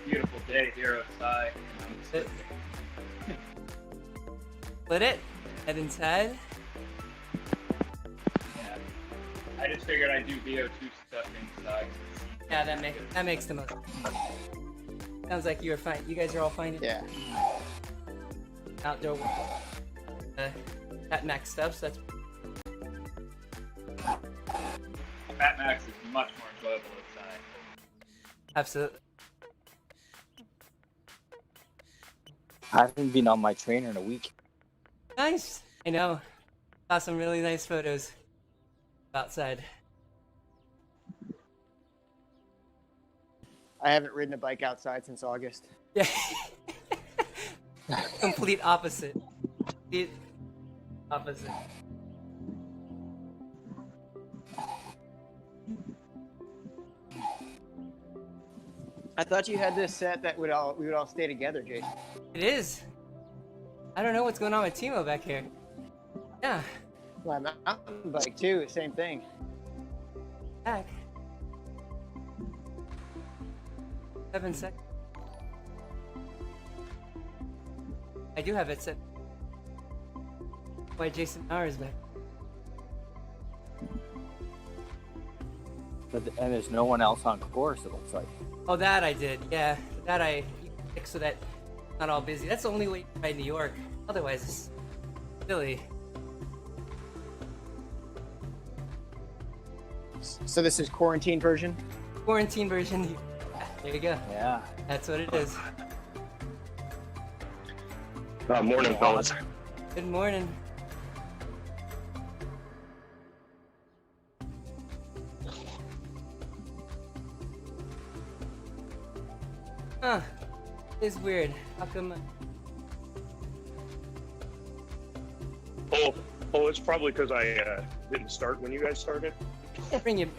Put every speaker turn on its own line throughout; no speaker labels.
beautiful day here outside.
Split it. Head inside.
Yeah. I just figured I'd do VO2 stuff inside.
Yeah, that makes the most. Sounds like you were fine. You guys are all fine.
Yeah.
Outdoor. At max stuff. So that's.
Fat Max is much more enjoyable outside.
Absolutely.
I haven't been on my trainer in a week.
Nice. I know. Saw some really nice photos outside.
I haven't ridden a bike outside since August.
Yeah. Complete opposite. Complete opposite.
I thought you had this set that we would all stay together, Jason.
It is. I don't know what's going on with Timo back here. Yeah.
My mountain bike too, same thing.
Back. 7 seconds. I do have it set. Why Jason R is back.
And there's no one else on course, it looks like.
Oh, that I did. Yeah, that I fixed so that not all busy. That's the only way to ride New York. Otherwise, it's silly.
So this is quarantine version?
Quarantine version. There you go.
Yeah.
That's what it is.
Morning, fellas.
Good morning. Huh. It's weird. How come?
Oh, it's probably because I didn't start when you guys started.
Bring you.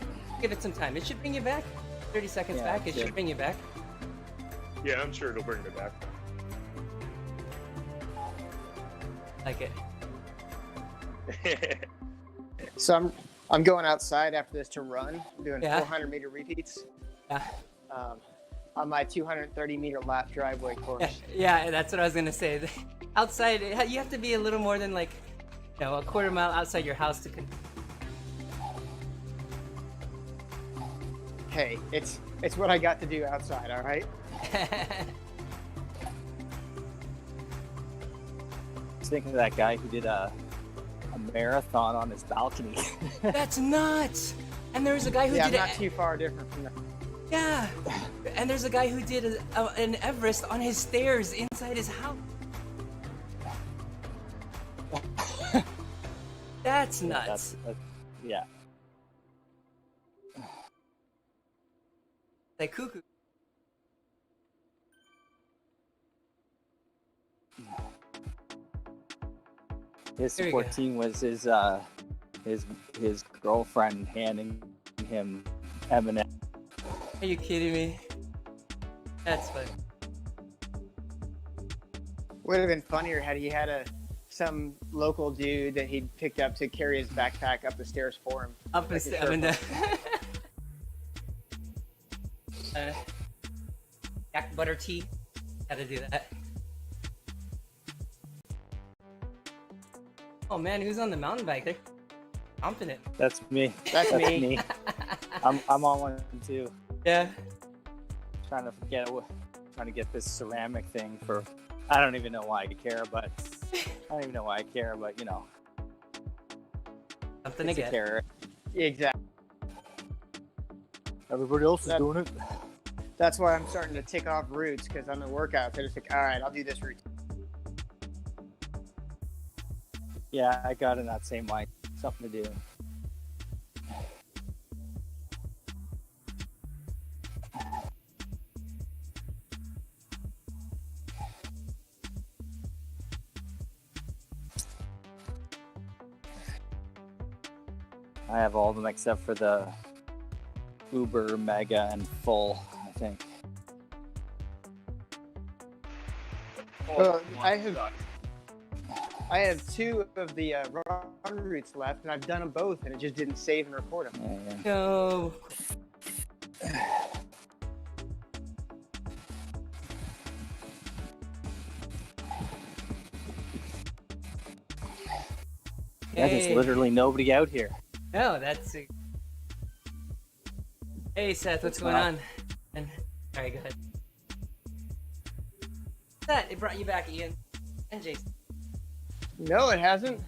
Give it some time. It should bring you back. 30 seconds
Yeah,
back. It should bring you back.
Yeah, I'm sure it'll bring me back.
Like it.
So I'm going outside after this to run. I'm doing
Yeah.
400-meter repeats.
Yeah.
On my 230-meter lap driveway course.
Yeah, that's what I was gonna say. Outside, you have to be a little more than like, a quarter mile outside your house to.
Hey, it's what I got to do outside, all right?
I was thinking of that guy who did a marathon on his balcony.
That's nuts. And there was a guy who
Yeah,
did
I'm not too far different from that.
Yeah. And there's a guy who did an Everest on his stairs inside his house. That's nuts.
Yeah.
Like cuckoo.
His
There you
support
go.
team was his girlfriend handing him M&M.
Are you kidding me? That's funny.
Would have been funnier had he had some local dude that he'd picked up to carry his backpack up the stairs for him.
Up
Like
and
a
I mean,
Sherpa.
Jack butter tea. Gotta do that. Oh man, who's on the mountain bike? They're confident.
That's me.
That's me.
I'm on one too.
Yeah.
Trying to get this ceramic thing for. I don't even know why I care, but
Something to
it's a
get.
carrot.
Exactly.
Everybody else is doing it.
That's why I'm starting to tick off routes because I'm in workouts. I just think, all right, I'll do this route.
Yeah, I got in that same line. Something to do. I have all of them except for the Uber, Mega, and Full, I think.
Well, I have two of the run routes left, and I've done them both, and it just didn't save and record them.
No.
Yeah, there's literally nobody out here.
No, that's. Hey Seth, what's going on? And alright, go ahead. That it brought you back, Ian and Jason.
No, it hasn't.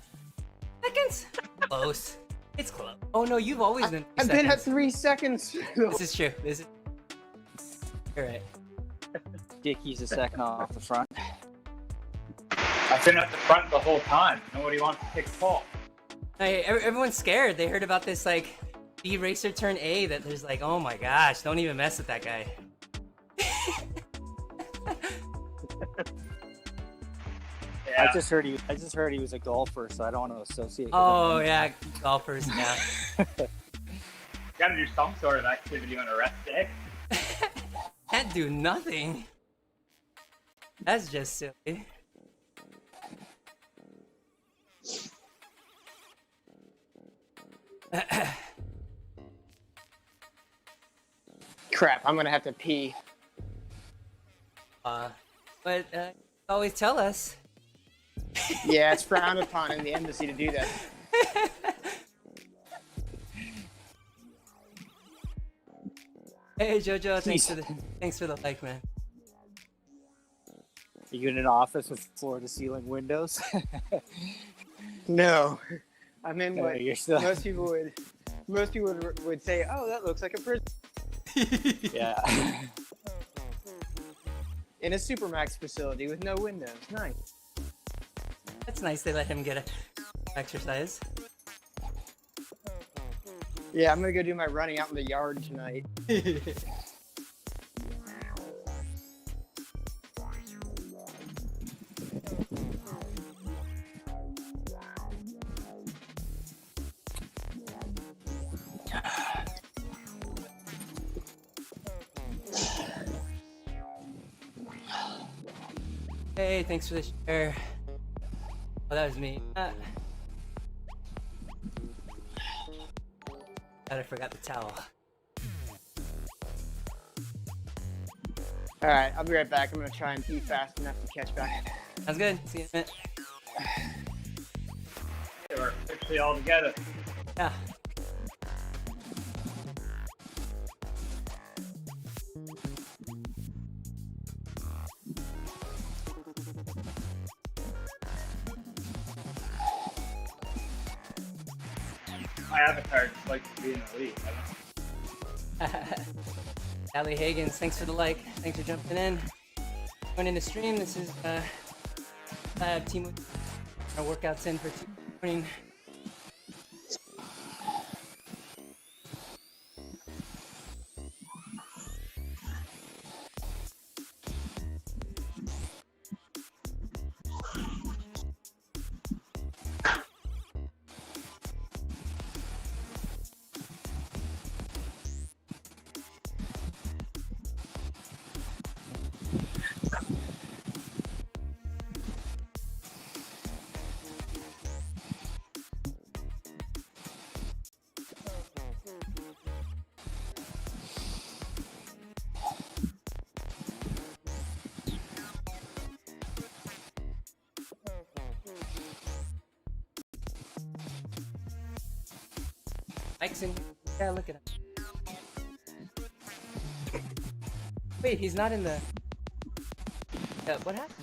Seconds? Close. It's close. Oh no, you've always been.
I've been at 3 seconds.
This is true. This is. You're right.
Dickie's a second off the front.
I've been at the front the whole time. Nobody wants to take the ball.
Hey, everyone's scared. They heard about this like B racer turn A. That there's like, oh my gosh, don't even mess with that guy.
Yeah.
I just heard he was a golfer, so I don't want to associate.
Oh
with him.
yeah, golfers. Yeah.
Gotta do some sort of activity on a rest day.
Can't do nothing. That's just silly.
Crap, I'm gonna have to pee.
But always tell us.
Yeah, it's frowned upon in the embassy to do that.
Hey Jojo, thanks for the like, man.
Are you in an office with floor-to-ceiling windows?
No, I'm in what
you're still...
most people would say. Oh, that looks like a prison.
Yeah.
In a Supermax facility with no windows. Nice.
That's nice. They let him get a exercise.
Yeah, I'm gonna go do my running out in the yard tonight.
Hey, thanks for the share. Oh, that was me. God, I forgot the towel.
All right, I'll be right back. I'm gonna try and eat fast enough to catch back.
Sounds good. See you in a minute.
They were quickly all together.
Yeah.
My avatar just likes to be in the lead. I don't know.
Allie Higgins, thanks for the like. Thanks for jumping in. Joining the stream. This is TeamODZ. Our workouts in for morning. Mike's in. Yeah, look at him. Wait, he's not in the. What happened?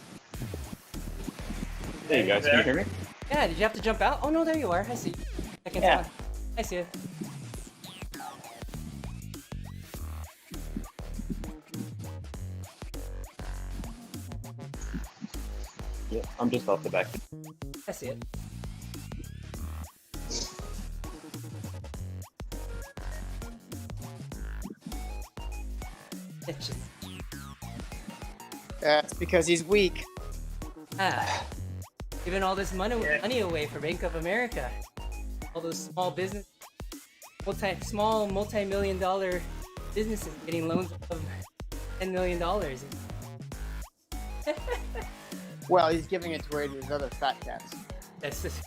Hey guys, can you hear me?
Yeah, did you have to jump out? Oh no, there you are. I see you. Second
Yeah.
time. I see you.
Yeah, I'm just off the back.
I see it. It's just,
That's because he's weak.
giving all this money away for Bank of America. All those small business, multi-million-dollar businesses getting loans of $10 million.
Well, he's giving it away to his other fat cats.
That's just.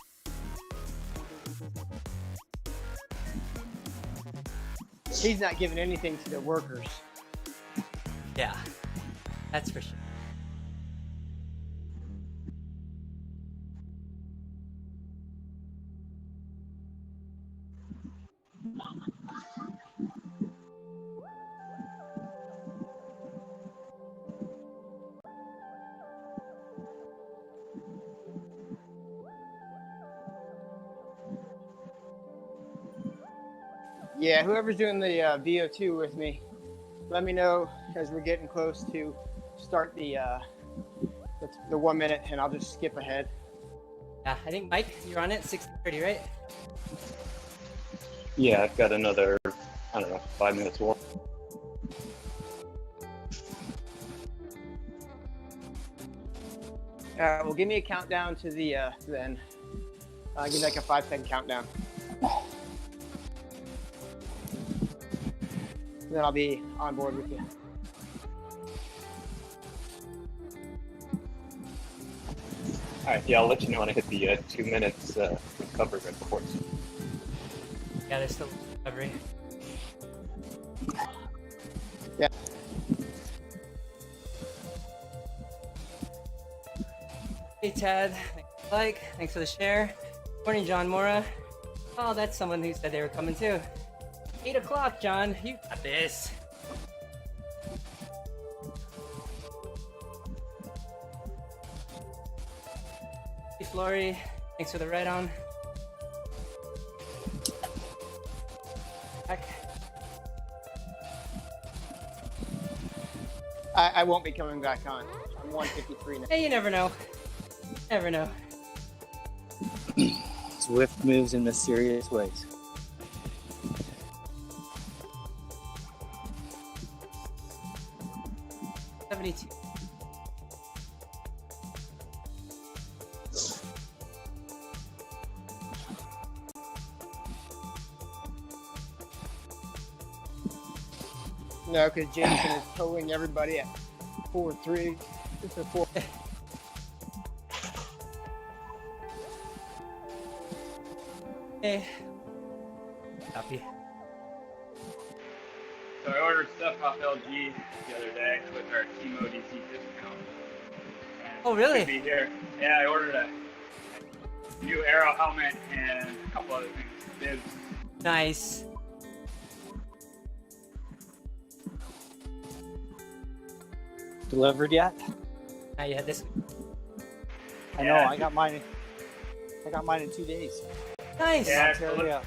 He's not giving anything to the workers.
Yeah, that's for sure.
Yeah, whoever's doing the VO2 with me, let me know as we're getting close to start the 1 minute, and I'll just skip ahead.
Yeah, I think Mike, you're on it, 6:30, right?
Yeah, I've got another, I don't know, 5 minutes more.
Well, give me a countdown to the then. Give me like a 5-second countdown. Then I'll be on board with you.
All right, yeah, I'll let you know when I hit the 2 minutes recovery report.
Yeah, there's still recovery.
Yeah.
Hey Tad, thanks for the share. Morning, John Mora. Oh, that's someone who said they were coming too. 8 o'clock, John. You got this. Hey, Flory. Thanks for the right on. Back.
I won't be coming back on. I'm 153 now.
Hey, you never know. Never know.
ZWIFT moves in mysterious ways.
No, because Jason is towing everybody at 4-3. It's a 4.
Hey. Copy.
So I ordered stuff off LG the other day with our TeamODZ discount. And
Oh,
it
really?
should be here. Yeah, I ordered a new Aero helmet and a couple other things. Bibs.
Nice.
Delivered yet?
Now you had this.
I know.
Yeah.
I got mine. I got mine in 2 days.
Nice.
Yeah,
Ontario.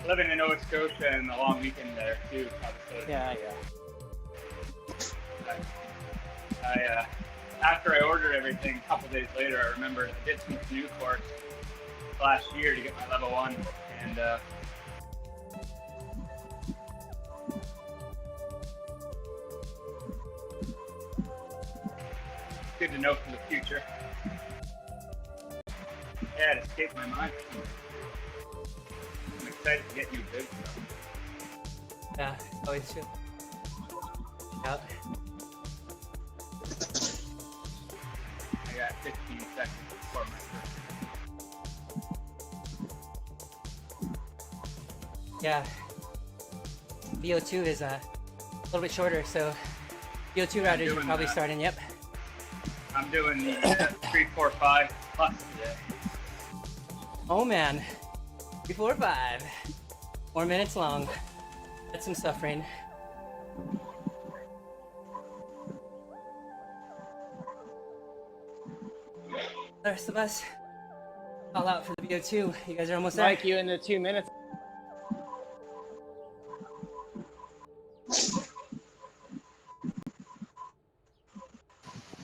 living in Nova Scotia and the long weekend there too. Obviously.
Yeah.
I after I ordered everything, a couple days later, I remembered I did some canoe course last year to get my level 1, and good to know for the future. Yeah, it escaped my mind. I'm excited to get new bibs though.
Yeah, always feel. Out.
I got 15 seconds before my first.
Yeah. VO2 is a little bit shorter, so VO2 routers you're
doing
probably
that.
starting. Yep.
I'm doing the 3, 4, 5 plus today.
Oh man. 3, 4, 5. 4 minutes long. That's some suffering. The rest of us all out for the VO2. You guys are almost there.
Mike, you in the 2 minutes.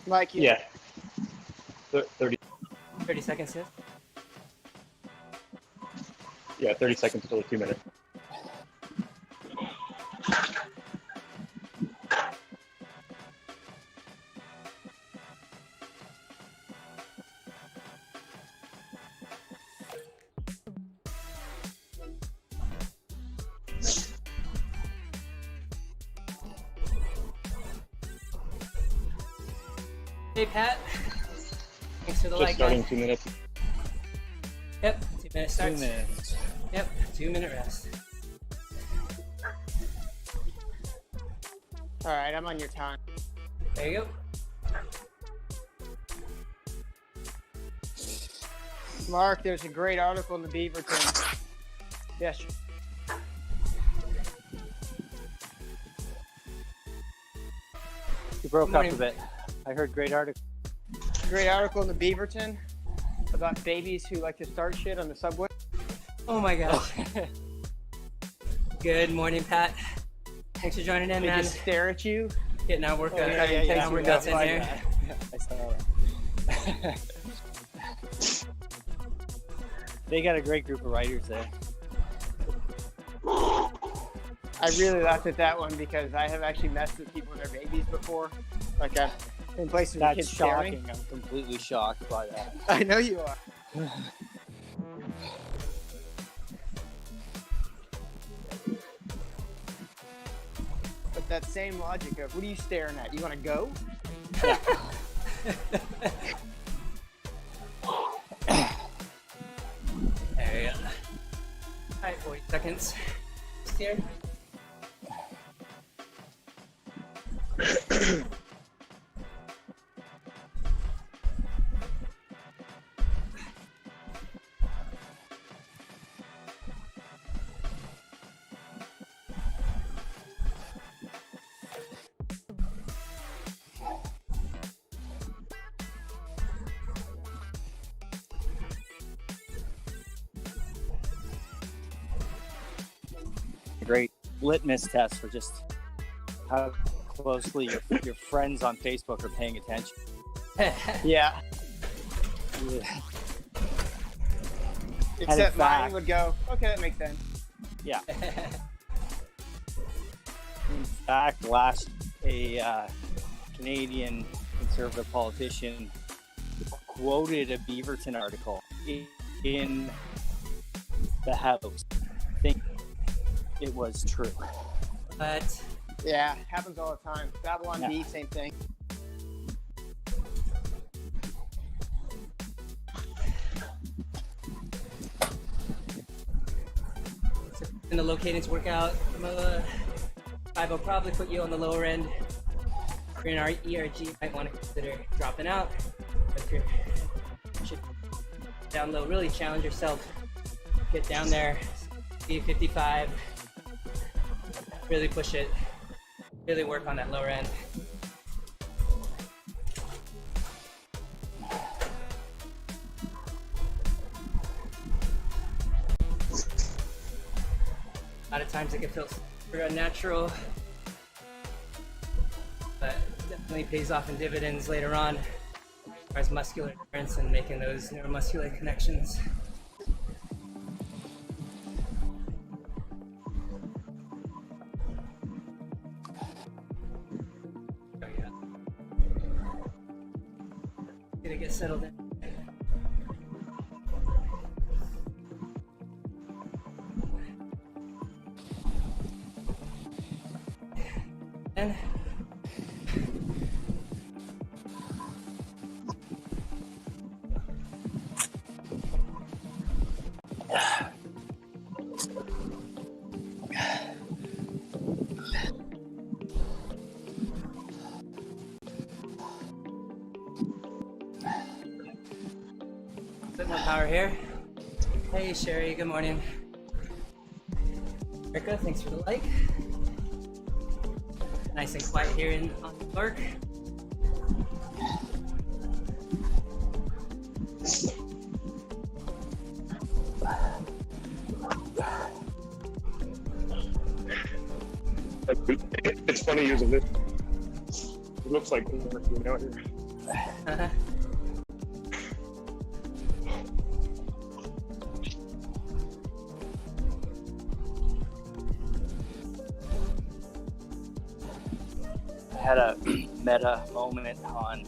Mike, you.
Yeah. 30.
30 seconds, yes.
Yeah, 30 seconds until the 2 minutes.
Hey Pat. Thanks for the
Just
like.
starting
guys.
2 minutes.
Yep. 2 minutes
2
starts.
minutes.
Yep. 2 minute rest.
All right, I'm on your time.
There you go.
Mark, there's a great article in the Beaverton. Yes.
You broke
Good
up
morning.
a bit. I heard great article.
Great article in the Beaverton about babies who like to start shit on the subway.
Oh my gosh. Good morning, Pat. Thanks for joining in,
They
man.
just stare at you.
Getting our workout,
yeah.
our workouts in here.
I saw that. They got a great group of writers there.
I really laughed at that one because I have actually messed with people and their babies before. Like I've in places with
That's
kids
shocking.
staring.
I'm completely shocked by that.
I know you are. But that same logic of, what are you staring at? You want to go?
There we go. All right, 40 seconds. Just here.
Great litmus test for just how closely your friends on Facebook are paying attention.
Yeah.
Yeah.
Except mine
fact-
would go, okay, that makes sense.
Yeah. In fact, a Canadian conservative politician quoted a Beaverton article in the House. I think it was true.
But
Yeah, happens all the time. Babylon
Yeah.
B, same thing.
in the low cadence workout, 5 will probably put you on the lower end. If you're in our ERG, you might want to consider dropping out. But if you should down low, really challenge yourself. Get down there, be 55. Really push it. Really work on that lower end. A lot of times it can feel super unnatural, but it definitely pays off in dividends later on as far as muscular endurance and making those neuromuscular connections. Oh yeah. Gonna get settled in. And a bit more power here. Hey Sherry, good morning. Erica, thanks for the like. Nice and quiet here in on the park.
It's funny using this. It looks like homework, you know. Here.
I had a meta moment on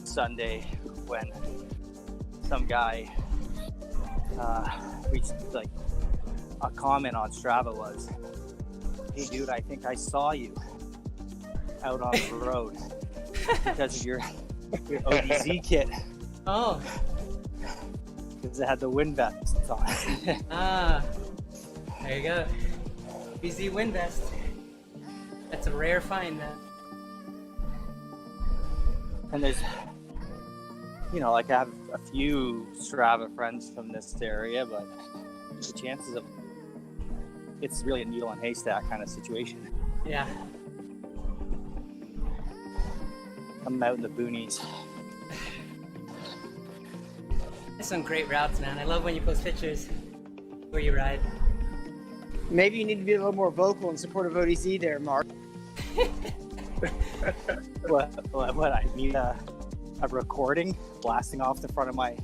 Sunday when some guy reached, like, a comment on Strava was, "Hey dude, I think I saw you out on the road because of your ODZ kit,
Oh,
because it had the wind vests on."
there you go. BZ wind vest. That's a rare find.
And there's, you know, like I have a few Strava friends from this area, but the chances of it's really a needle and haystack kind of situation.
Yeah.
I'm out in the boonies.
There's some great routes, man. I love when you post pictures where you ride.
Maybe you need to be a little more vocal in support of ODZ there, Mark.
What I need a recording blasting off the front of my.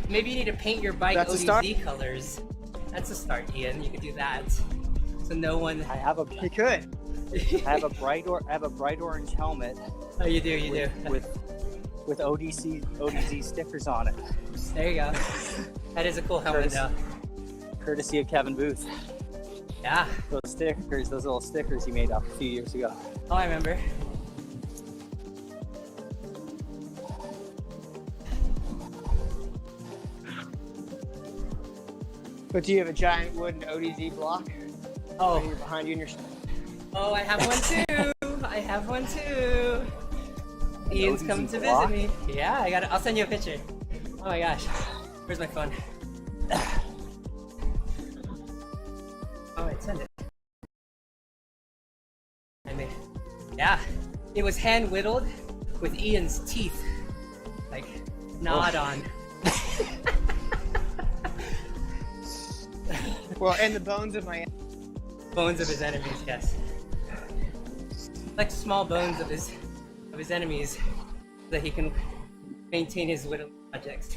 Maybe you need to paint your bike
That's a start.
ODZ colors. That's a start, Ian. You could do that. So no one.
You could.
I have a bright orange helmet.
Oh, you do.
With ODZ stickers on it.
There you go. That is a cool helmet, though.
Courtesy of Kevin Booth.
Yeah.
Those little stickers he made up a few years ago.
Oh, I remember.
But do you have a giant wooden ODZ block?
Oh.
Right here behind you in your.
Oh, I have one too. Ian's coming to visit me. Yeah, I got it. I'll send you a picture. Oh my gosh. Where's my phone? Oh, wait, send it. Yeah, it was hand whittled with Ian's teeth, like gnawed on.
Well, and the bones of my.
Bones of his enemies, yes. Like small bones of his enemies, so that he can maintain his whittle projects.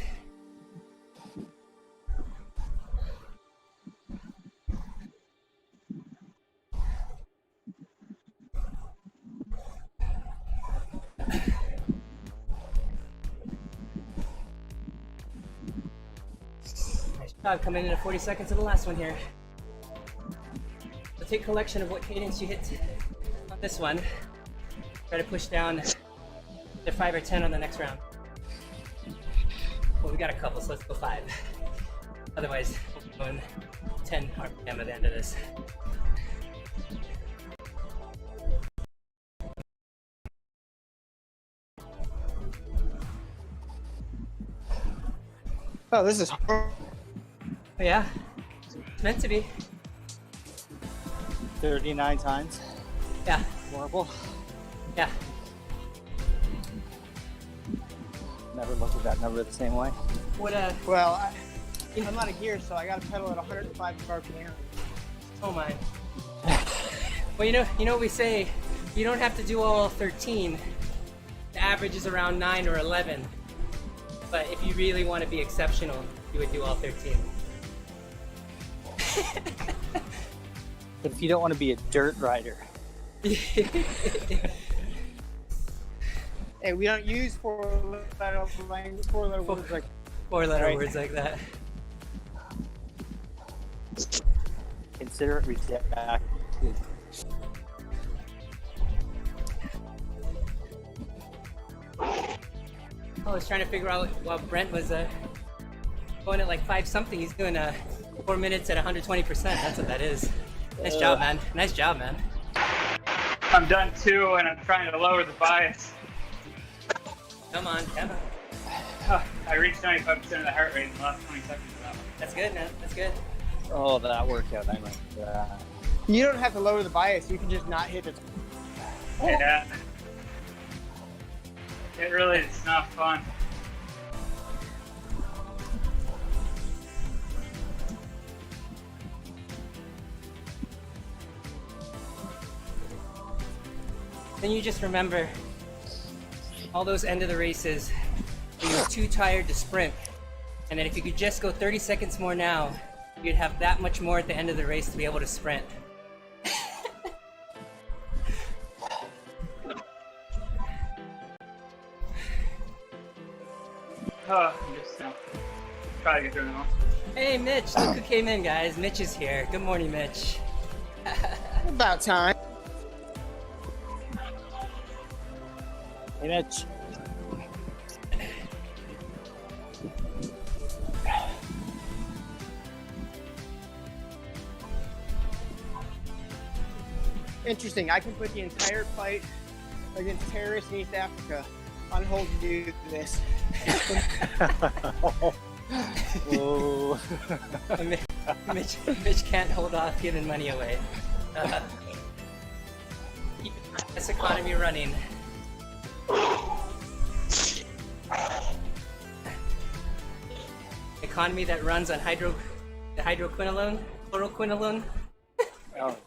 Nice job coming in at 40 seconds of the last one here. So take collection of what cadence you hit on this one. Try to push down to 5 or 10 on the next round. Well, we got a couple, so let's go 5. Otherwise, we'll go 10 RPM at the end of this.
Oh, this is hard.
Oh, yeah, it's meant to be.
39 times.
Yeah,
Horrible.
yeah.
Never looked at that number the same way.
What
Well, I'm out of gear, so I got to pedal at 105 RPM.
oh my. Well, you know what we say. You don't have to do all 13. The average is around 9 or 11. But if you really want to be exceptional, you would do all 13.
But if you don't want to be a dirt rider,
Hey, we don't use four-letter words like.
4-letter
Right.
words like that.
consider it rejected.
I was trying to figure out while Brent was going at like 5 something. He's doing 4 minutes at 120%. That's what that is. Nice job, man. Nice job, man.
I'm done too, and I'm trying to lower the bias.
Come on, Kevin.
I reached 95% of the heart rate in the last 20 seconds of that one.
That's good, man. That's good.
Oh, that workout. I like that.
You don't have to lower the bias. You can just not hit it.
Yeah. It really is not fun.
Then you just remember all those end of the races when you were too tired to sprint. And then if you could just go 30 seconds more now, you'd have that much more at the end of the race to be able to sprint.
I'm just try to get through them all.
Hey, Mitch, look who came in, guys. Mitch is here. Good morning, Mitch.
About time.
Hey, Mitch.
Interesting. I can put the entire fight against terrorists in East Africa on hold to do this.
Whoa.
Mitch can't hold off giving money away. Keep this economy running. Economy that runs on The hydroquinone, chloroquinone.
Oh.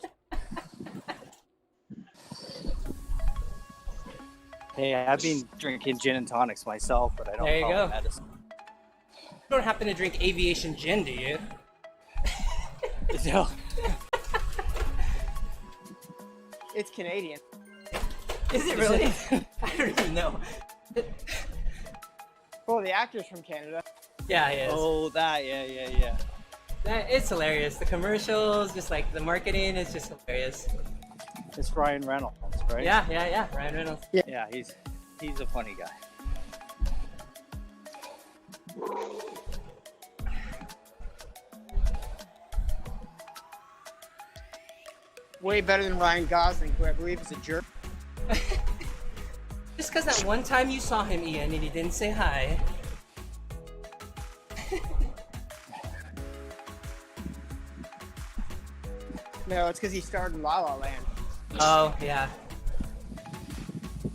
Hey, I've been drinking gin and tonics myself, but I don't
There you
call
go.
it medicine.
You don't happen to drink aviation gin, do you?
No.
It's Canadian.
Is it really? I don't even know.
Well, the actor's from Canada.
Yeah, he is.
Oh, that, yeah.
It's hilarious. The commercials, just like the marketing, is just hilarious.
It's Ryan Reynolds, right?
Yeah. Ryan Reynolds.
Yeah, he's a funny guy.
Way better than Ryan Gosling, who I believe is a jerk.
Just because that one time you saw him, Ian, and he didn't say hi.
No, it's because he starred in La La Land.
Oh, yeah.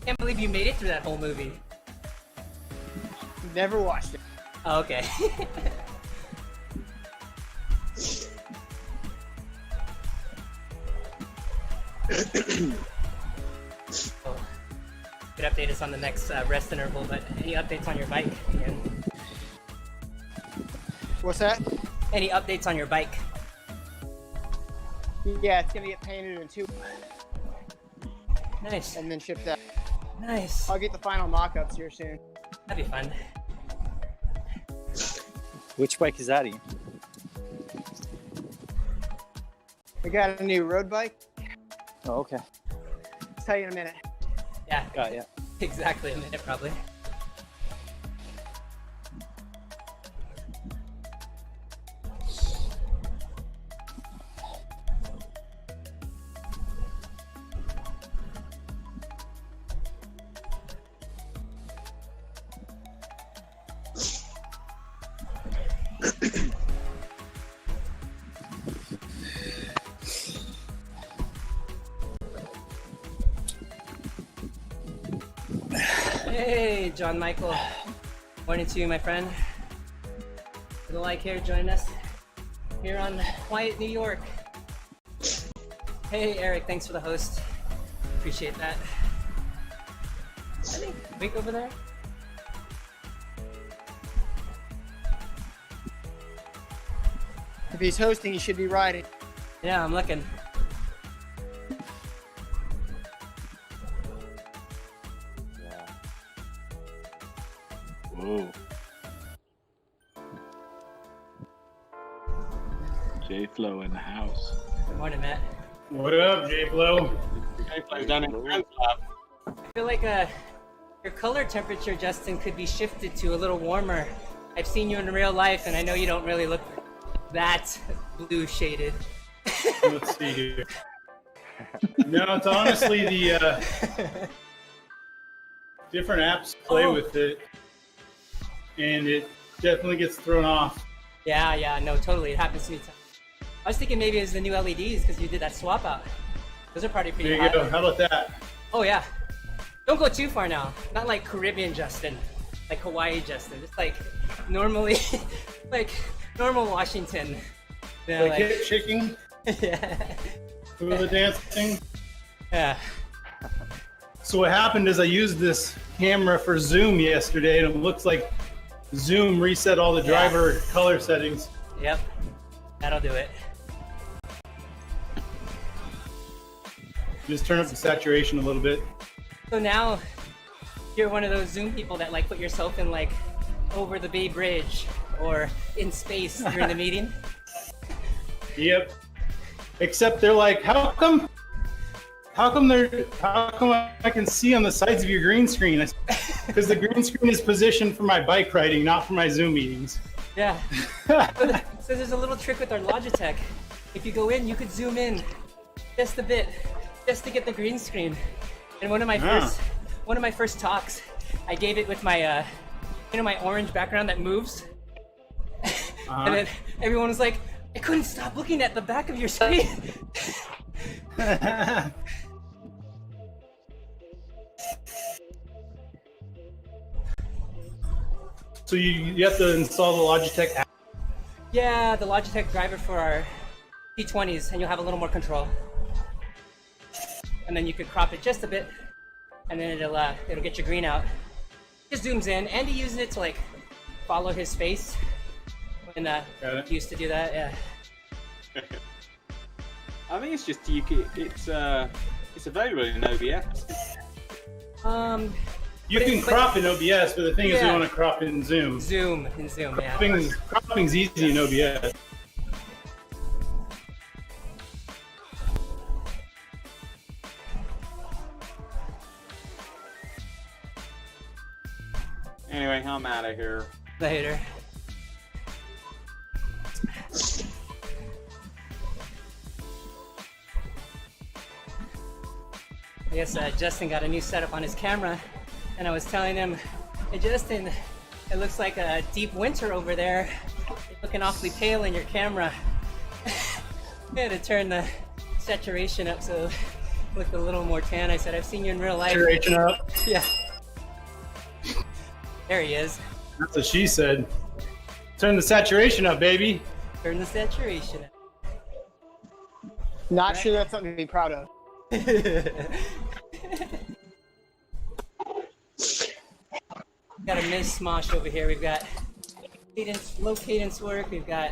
Can't believe you made it through that whole movie.
Never watched it.
Oh, okay. Oh. Could update us on the next rest interval, but any updates on your bike? Ian?
What's that?
Any updates on your bike?
Yeah, it's gonna get painted in 2
Nice.
and then shipped out.
Nice.
I'll get the final mock-ups here soon.
That'd be fun.
Which bike is that, Ian?
I got a new road bike.
Oh, okay.
I'll tell you in a minute.
Yeah.
Got ya.
Exactly a minute, probably. Hey, John Michael. Morning to you, my friend. With a like here, join us here on Quiet New York. Hey, Eric, thanks for the host. Appreciate that. I think Vic over there.
If he's hosting, he should be riding.
Yeah, I'm looking.
Whoa. J.Flo in the house.
Good morning, Matt.
What up, J.Flo?
J.Flo's done in Friends Lab.
I feel like your color temperature, Justin, could be shifted to a little warmer. I've seen you in real life, and I know you don't really look that blue shaded.
Let's see here. No, it's honestly the different apps play with it, and it definitely gets thrown off.
Yeah, no, totally. It happens to me. I was thinking maybe it was the new LEDs because you did that swap out. Those are probably pretty
There you
hot.
go. How about that?
Oh yeah. Don't go too far now. Not like Caribbean Justin, like Hawaii Justin. Just like normally, like normal Washington. You know,
Like hip shaking,
yeah.
hula dancing.
Yeah.
So what happened is I used this camera for Zoom yesterday, and it looks like Zoom reset all the driver color settings.
Yep. That'll do it.
Just turn up the saturation a little bit.
So now you're one of those Zoom people that like put yourself in like over the Bay Bridge or in space during the meeting.
Yep. Except they're like, how come I can see on the sides of your green screen? Because the green screen is positioned for my bike riding, not for my Zoom meetings.
Yeah. So there's a little trick with our Logitech. If you go in, you could zoom in just a bit, just to get the green screen. And one of my first talks, I gave it with my my orange background that moves. And then everyone was like, I couldn't stop looking at the back of your screen.
So you have to install the Logitech app?
Yeah, the Logitech driver for our P20s, and you'll have a little more control. And then you could crop it just a bit, and then it'll get your green out. Just zooms in. Andy uses it to like follow his face when he used to do that. Yeah.
I think it's just it's available in OBS.
You can crop in OBS, but the thing is, you want to crop in Zoom.
Zoom, yeah.
Cropping's easy in OBS.
Anyway, I'm out of here.
Later. I guess Justin got a new setup on his camera, and I was telling him, "Hey Justin, it looks like a deep winter over there. You're looking awfully pale in your camera." I had to turn the saturation up so it looked a little more tan. I said, "I've seen you in real life."
Saturation up.
Yeah. There he is.
That's what she said. Turn the saturation up, baby.
Turn the saturation up.
Not sure that's something to be proud of.
Got a Ms. Smosh over here. We've got cadence, low cadence work. We've got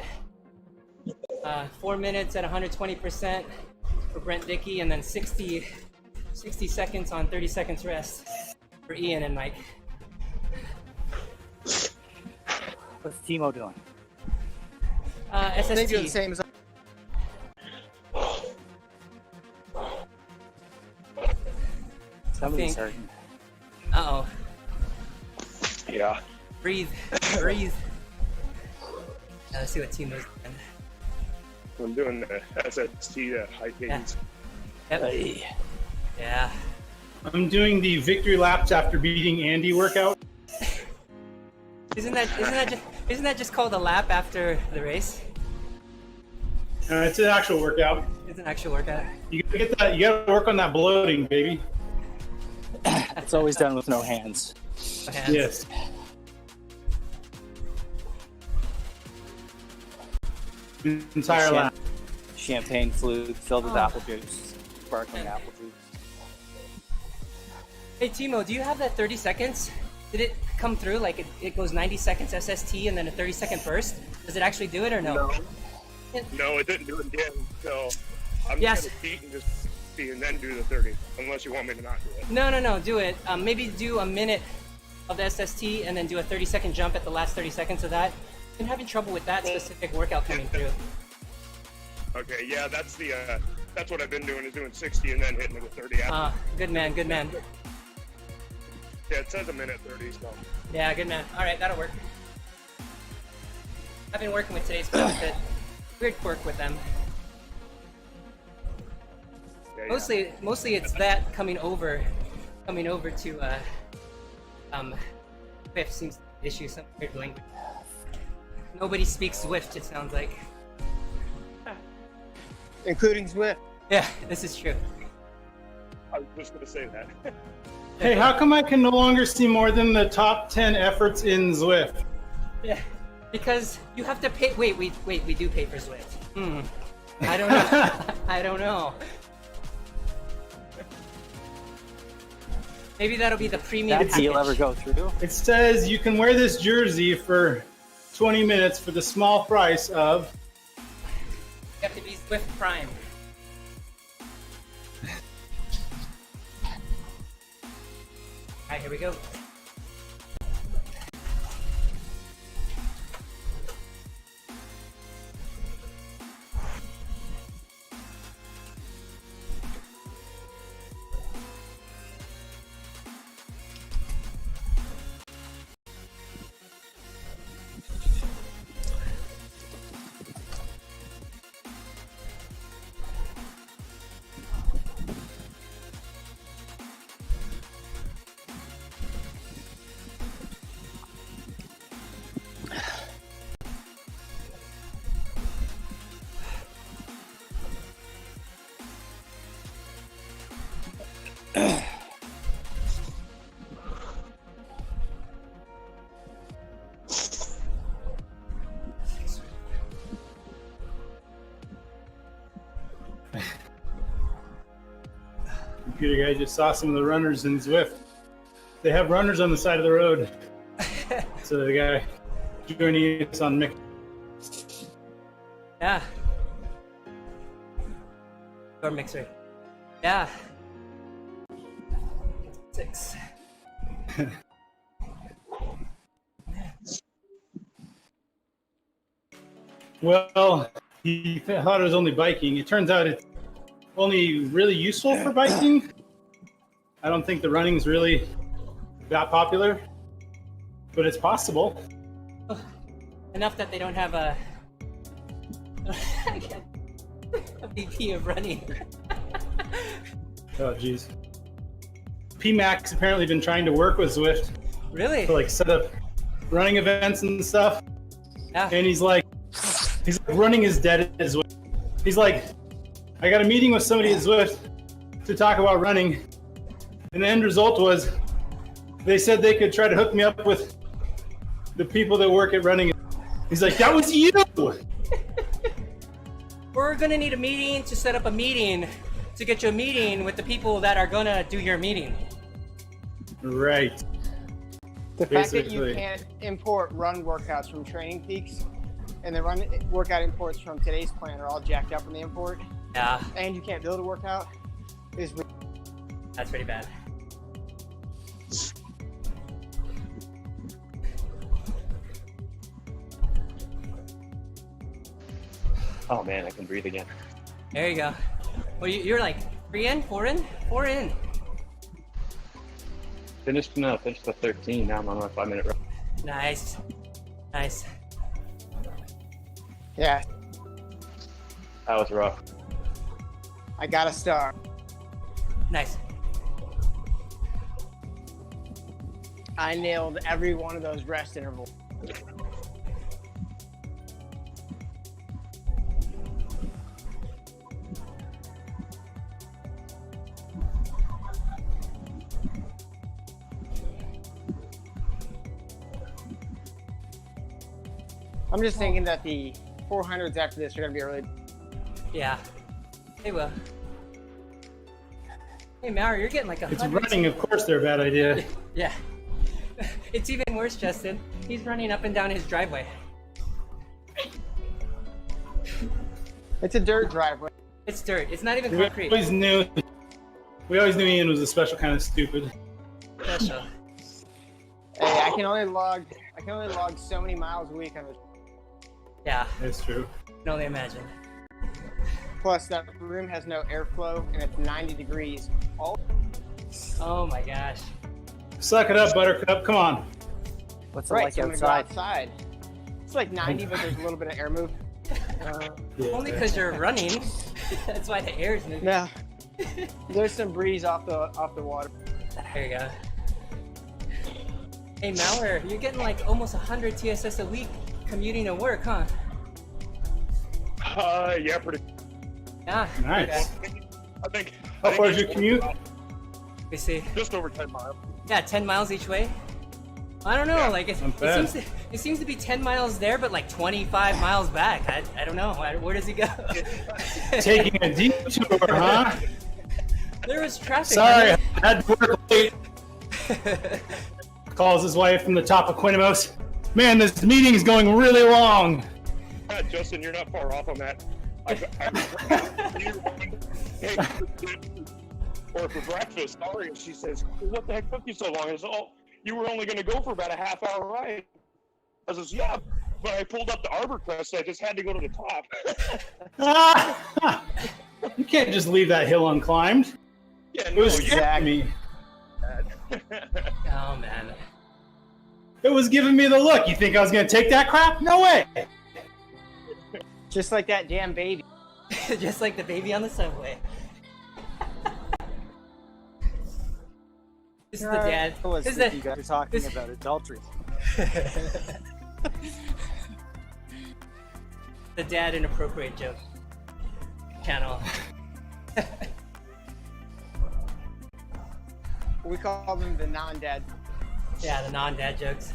4 minutes at 120% for Brent Dickey, and then 60 seconds on 30 seconds rest for Ian and Mike.
What's Timo doing?
They do the
SST.
same as.
Somebody's hurting.
Uh-oh.
Yeah.
Breathe. Breathe. Let's see what team is doing.
I'm doing the SST high cadence.
Yep.
Hey.
Yeah.
I'm doing the victory laps after beating Andy workout.
Isn't that just called a lap after the race?
It's an actual workout.
It's an actual workout.
You gotta get that. You gotta work on that bloating, baby.
It's always done with no hands.
Hands.
Yes. Entire lap.
Champagne flute filled with apple juice, sparkling apple juice.
Hey Timo, do you have that 30 seconds? Did it come through like it goes 90 seconds SST and then a 30-second burst? Does it actually do it or no?
No, it didn't do it again. So I'm
Yes.
just gonna beat and just see and then do the 30, unless you want me to not do it.
No. Do it. Maybe do a minute of the SST and then do a 30-second jump at the last 30 seconds of that. I've been having trouble with that specific workout coming through.
Okay, yeah, that's what I've been doing, is doing 60 and then hitting it with 30 after.
Good man.
Yeah, it says a minute 30, so.
Yeah, good man. All right, that'll work. I've been working with today's CrossFit. Weird quirk with them.
Yeah.
Mostly it's that coming over to ZWIFT seems to be an issue, some weird language. Nobody speaks ZWIFT, it sounds like.
Including Zwift.
Yeah, this is true.
I was just gonna say that.
Hey, how come I can no longer see more than the top 10 efforts in ZWIFT?
Yeah, because you have to pay. Wait, we do pay for ZWIFT. I don't know. I don't know. Maybe that'll be the premium
That
package.
deal ever go through?
It says you can wear this jersey for 20 minutes for the small price of.
You have to be ZWIFT Prime. All right, here we go.
Computer guy just saw some of the runners in ZWIFT. They have runners on the side of the road. So the guy joining us on mix.
Yeah. Or mixer. Yeah. 6.
Well, he thought it was only biking. It turns out it's only really useful for biking. I don't think the running's really that popular, but it's possible.
Enough that they don't have a VP of running.
Oh, geez. PMAC's apparently been trying to work with ZWIFT
Really?
to like set up running events and stuff.
Yeah.
And he's like, running is dead at ZWIFT. He's like, I got a meeting with somebody at ZWIFT to talk about running. And the end result was they said they could try to hook me up with the people that work at running. He's like, that was you!
We're gonna need a meeting to set up a meeting to get you a meeting with the people that are gonna do your meeting.
Right.
The fact that you
Basically.
can't import run workouts from Training Peaks and the run workout imports from today's plan are all jacked up in the import,
Yeah,
and you can't build a workout is
that's pretty bad.
Oh man, I can breathe again.
There you go. Well, you're like 3 in, 4 in, 4 in.
Finished the 13. Now I'm on my 5-minute run.
Nice, nice.
yeah.
That was rough.
I got a star.
Nice.
I nailed every one of those rest intervals. I'm just thinking that the 400s after this are going to be really.
Yeah, they will. Hey, Maury, you're getting like 100.
It's running, of course, they're a bad idea.
Yeah. It's even worse, Justin. He's running up and down his driveway.
It's a dirt driveway.
It's dirt. It's not even
We
concrete.
always knew Ian was a special kind of stupid.
Special.
Hey, I can only log so many miles a week on the.
Yeah,
That's true.
I can only imagine.
Plus, that room has no airflow and it's 90 degrees.
Oh my gosh.
Suck it up, Buttercup. Come on.
What's it
Right,
like
so I'm gonna go
outside?
outside. It's like 90, but there's a little bit of air move.
Yeah.
Only because you're running. That's why the air is moving.
No, there's some breeze off the water.
There you go. Hey, Maurer, you're getting like almost 100 TSS a week commuting to work, huh?
Yeah, pretty.
Yeah.
Nice.
Okay.
I think.
How far is your commute?
We see.
Just over 10 miles.
Yeah, 10 miles each way. I don't know.
Yeah,
like
not bad.
it seems to be 10 miles there, but like 25 miles back. I don't know. Where does he go?
Taking a detour, huh?
There was traffic.
Sorry, I had to work late. Calls his wife from the top of Quinemos. Man, this meeting's going really long.
Justin, you're not far off on that. Or for breakfast, sorry, and she says, what the heck took you so long? I said, oh, you were only going to go for about a half-hour ride. I says, yeah, but I pulled up the Arbor Crest, so I just had to go to the top.
You can't just leave that hill unclimbed.
Yeah,
It
no,
was
yeah.
giving me.
Oh man.
It was giving me the look. You think I was gonna take that crap? No way.
Just like that damn baby.
Just like the baby on the subway. This is the dad.
Was
This is
that you
the,
guys are talking
this-
about adultery?
the dad inappropriate joke channel.
We call them the non-dad.
Yeah, the non-dad jokes.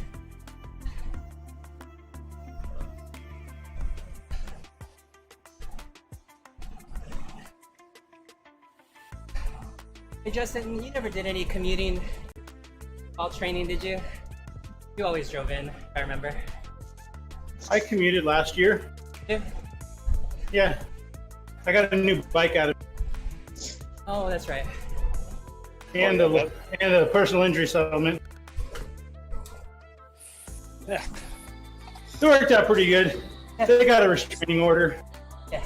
Hey Justin, you never did any commuting while training, did you? You always drove in, I remember.
I commuted last year.
Yeah.
Yeah. I got a new bike out of it.
Oh, that's right.
And a personal injury settlement.
Yeah.
It worked out pretty good. They got a restraining order.
Yeah.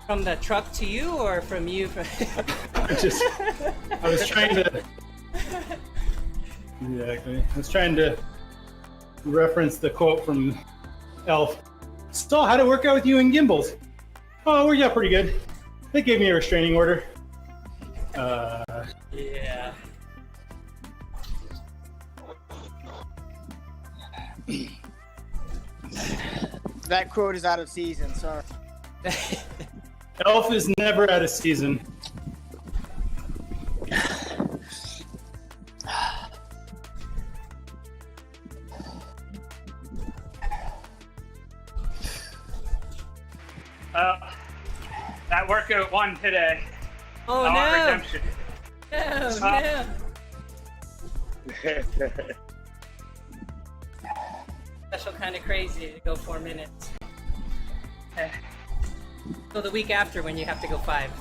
From the truck to you, or from you?
I was trying to. Exactly. I was trying to reference the quote from Elf. So, how'd it work out with you and gimbals? Oh, it worked out pretty good. They gave me a restraining order.
Yeah.
That quote is out of season, sorry.
Elf is never out of season.
That workout won today.
Oh
Our
no!
redemption.
No, no. Special kind of crazy to go 4 minutes. So the week after when you have to go 5.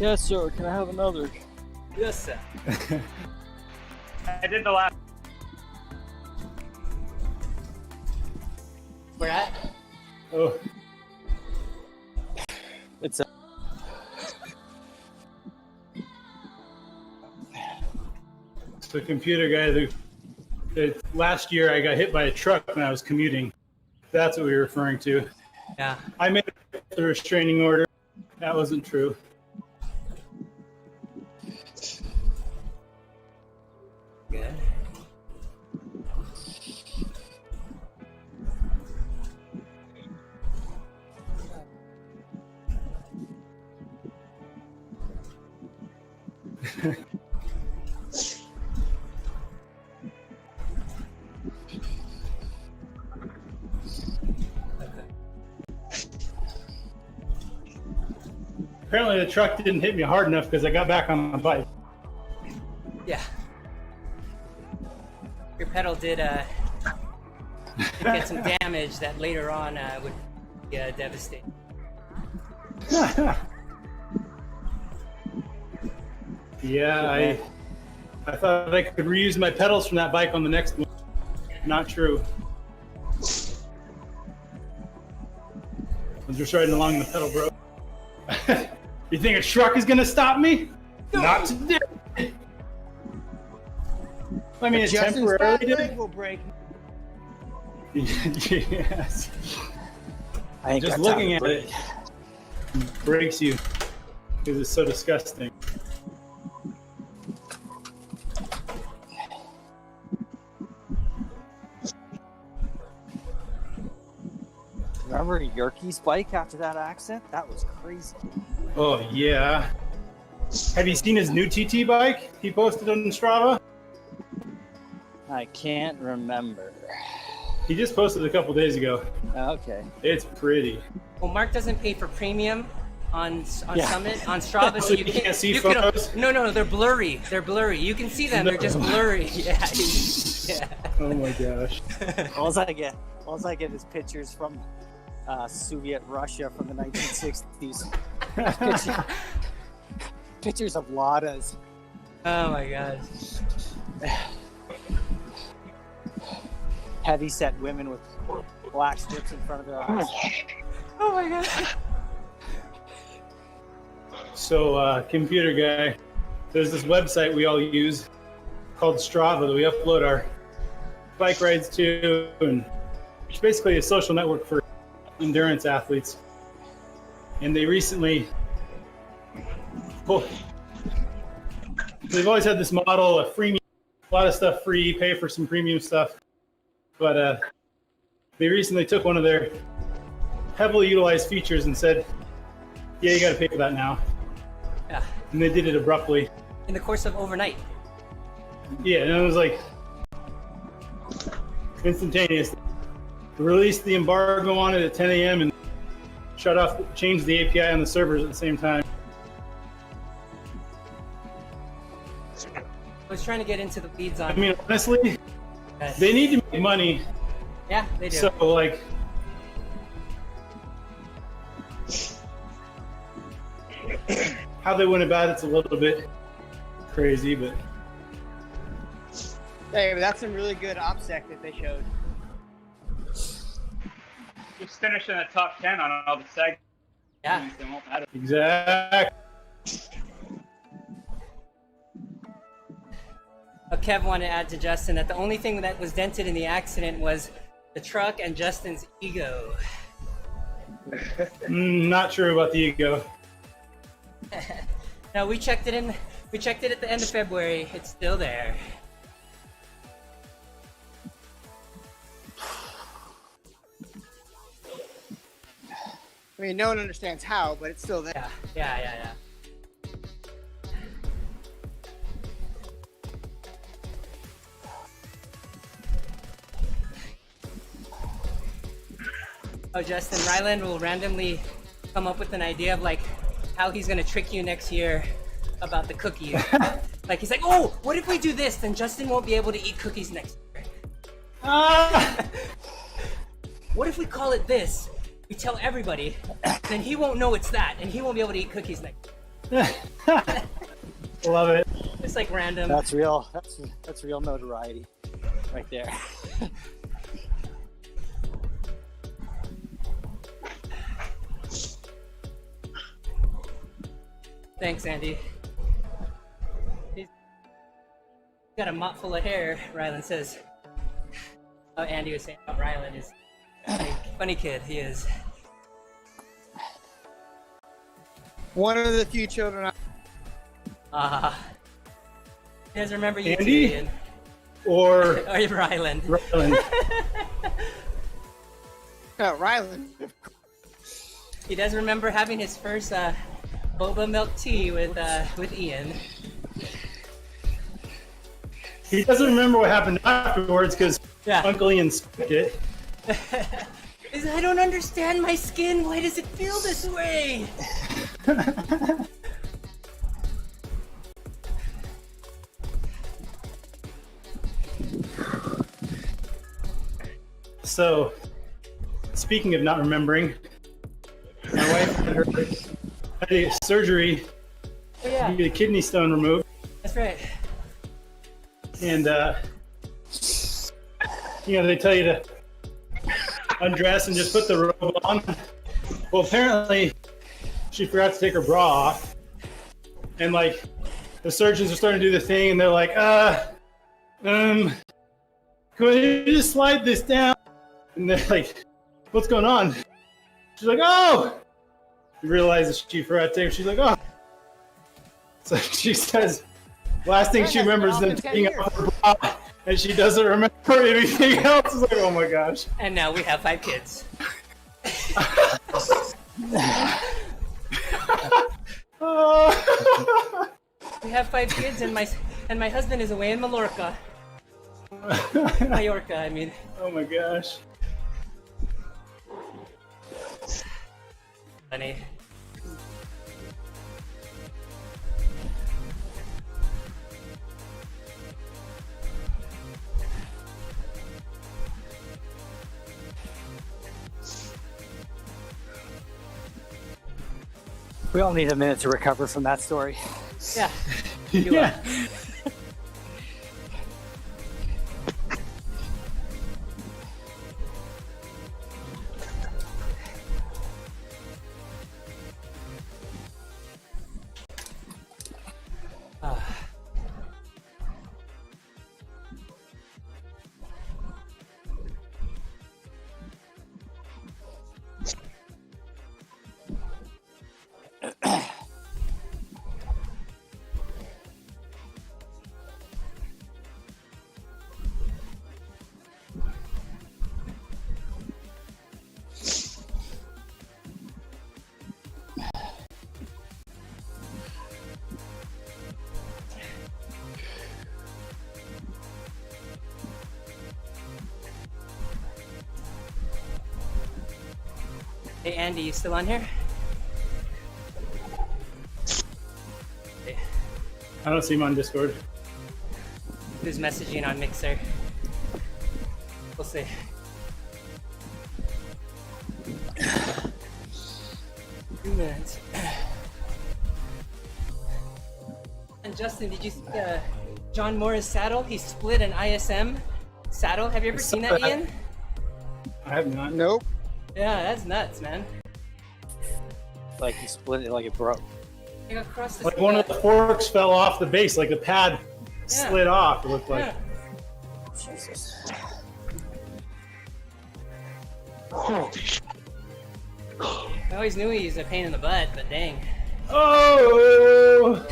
Yes, sir. Can I have another?
Yes, sir.
I did the last.
Where at?
Oh,
It's a
the computer guy that last year I got hit by a truck when I was commuting. That's what we were referring to.
Yeah.
I made the restraining order. That wasn't true.
Good.
Apparently the truck didn't hit me hard enough because I got back on my bike.
Yeah. Your pedal did get some damage that later on would be devastating.
Yeah, I thought I could reuse my pedals from that bike on the next one. Not true. I was just riding along the pedal broke. You think a truck is gonna stop me? No. Not today. I mean, it's
Justin's
temporarily
back
did.
leg will break.
Yes.
I ain't
Just
got
looking
time
at
to
it breaks you because it's so disgusting.
Remember Yerke's bike after that accident? That was crazy.
Oh yeah. Have you seen his new TT bike he posted on Strava?
I can't remember.
He just posted a couple days ago.
Okay.
It's pretty.
Well, Mark doesn't pay for premium on
Yeah.
Summit on Strava, so
So
you
you can't see
you
photos?
No, they're blurry. They're blurry. You can see them. They're just blurry. Yeah. Yeah.
Oh my gosh.
All I get is pictures from Soviet Russia from the 1960s. Pictures of Ladas.
Oh my god.
Heavy-set women with black strips in front of their eyes.
Oh my god.
So, computer guy, there's this website we all use called Strava that we upload our bike rides to, and it's basically a social network for endurance athletes. And they recently, they've always had this model of freemium, a lot of stuff free, pay for some premium stuff. But they recently took one of their heavily utilized features and said, yeah, you got to pay for that now.
Yeah.
And they did it abruptly.
In the course of overnight.
Yeah, and it was like instantaneous. released the embargo on it at 10 a.m. and changed the API on the servers at the same time.
I was trying to get into the weeds on.
I mean, honestly, they need to make money.
Yeah, they do.
So, like, how they went about it's a little bit crazy, but
Hey, but that's some really good OPSEC that they showed.
Just finish in the top 10 on all the segments.
Yeah.
It won't matter.
exactly.
Kev wanted to add to Justin that the only thing that was dented in the accident was the truck and Justin's ego.
Not sure about the ego.
No, we checked it at the end of February. It's still there.
I mean, no one understands how, but it's still there.
Yeah. Oh, Justin, Ryland will randomly come up with an idea of like how he's gonna trick you next year about the cookies. Like he's like, oh, what if we do this? Then Justin won't be able to eat cookies next year. What if we call it this? We tell everybody, then he won't know it's that, and he won't be able to eat cookies next year.
Love it.
It's like random.
That's real. That's real notoriety, right there.
Thanks, Andy. He's got a mop full of hair, Ryland says. Oh, Andy was saying about Ryland is funny kid, he is.
One of the few children.
You guys remember you
Andy?
too, Ian.
Or
Ryland.
Ryland.
Oh, Ryland.
He does remember having his first boba milk tea with Ian.
He doesn't remember what happened afterwards because
Yeah.
Uncle Ian skipped it.
I don't understand my skin. Why does it feel this way?
So, speaking of not remembering, my wife had a surgery
Oh, yeah,
to get a kidney stone removed,
that's right.
and they tell you to undress and just put the robe on. Well, apparently, she forgot to take her bra off, and like the surgeons are starting to do the thing, and they're like, can we just slide this down? And they're like, what's going on? She's like, oh! You realize that she forgot to take her. She's like, oh. So she says, last thing she remembers is them taking off her bra, and she doesn't remember anything else. It's like, oh my gosh.
And now we have 5 kids. We have 5 kids, and my husband is away in Mallorca. Mallorca, I mean.
Oh my gosh.
Funny.
We all need a minute to recover from that story.
Yeah.
Yeah.
Hey Andy, you still on here? Hey,
I don't see him on Discord.
who's messaging on Mixer? We'll see. 2 minutes. And Justin, did you see John Moore's saddle? He split an ISM saddle. Have you ever seen that, Ian?
I have not.
Nope.
Yeah, that's nuts, man.
Like he split it like it broke.
Like across the
Like one of the forks fell off the base, like the pad slid off. It looked like.
Yeah.
Jesus.
I always knew he was a pain in the butt, but dang.
Oh!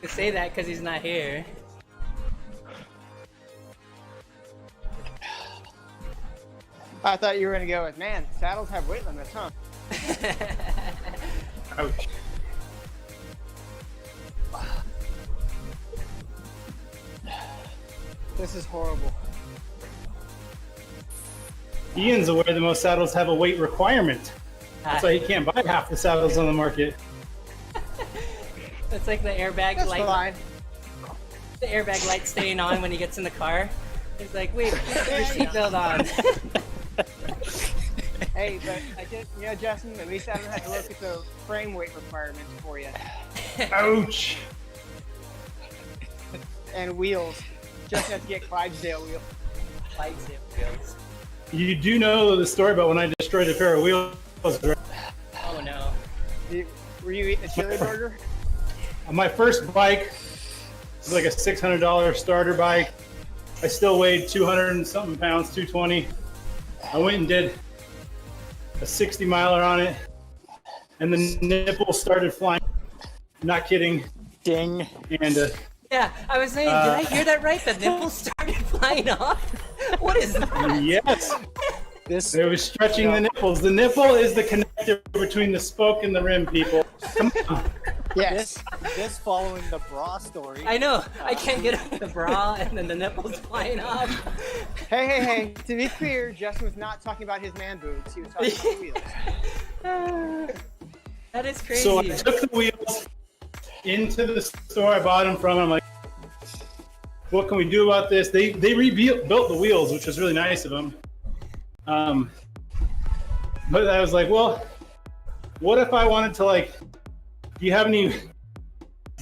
To say that because he's not here.
I thought you were gonna go with, man, saddles have weight limits, huh?
Ouch.
This is horrible.
Ian's aware that most saddles have a weight requirement. That's why he can't buy half the saddles on the market.
It's like the airbag
That's
light.
fine.
The airbag light staying on when he gets in the car. He's like, wait, put your seatbelt on.
Hey, but I just, you know, Justin, at least I don't have to look at the frame weight requirements for you.
Ouch.
And wheels. Just have to get Clydesdale wheels.
Light zip wheels.
You do know the story about when I destroyed a pair of wheels, right?
Oh no.
Were you eating a chili burger?
My first bike was like a $600 starter bike. I still weighed 200 and something pounds, 220. I went and did a 60 miler on it, and the nipples started flying. Not kidding.
Ding.
And
Yeah, I was saying, did I hear that right? The nipples started flying off? What is that?
yes,
This
it was stretching the nipples. The nipple is the connector between the spoke and the rim, people. Come on.
Yes.
this following the bra story.
I know. I can't get out of the bra and then the nipples flying off.
Hey. To be clear, Justin was not talking about his man boobs. He was talking about wheels.
That is crazy.
So I took the wheels into the store I bought them from. And I'm like, what can we do about this? They rebuilt the wheels, which was really nice of them. But I was like, well, what if I wanted to, like, do you have any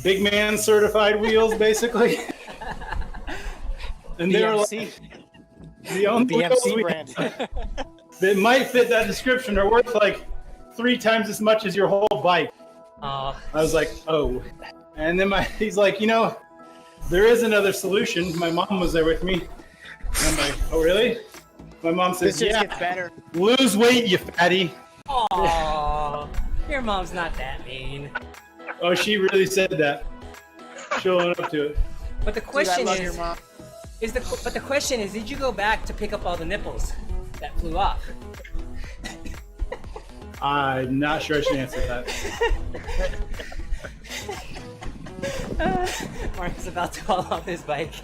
big man certified wheels, basically? And they were like, the only
BMC
wheels
brand.
that might fit that description are worth like 3 times as much as your whole bike.
Oh,
I was like, oh. And then he's like, you know, there is another solution. My mom was there with me. And I'm like, oh, really? My mom says,
This just
yeah,
gets better.
lose weight, you fatty.
oh, your mom's not that mean.
Oh, she really said that. She'll own up to it.
But the
Dude, I
question
love your
is,
mom.
but the question is, did you go back to pick up all the nipples that flew off?
I'm not sure I should answer that.
Mark is about to fall off his bike.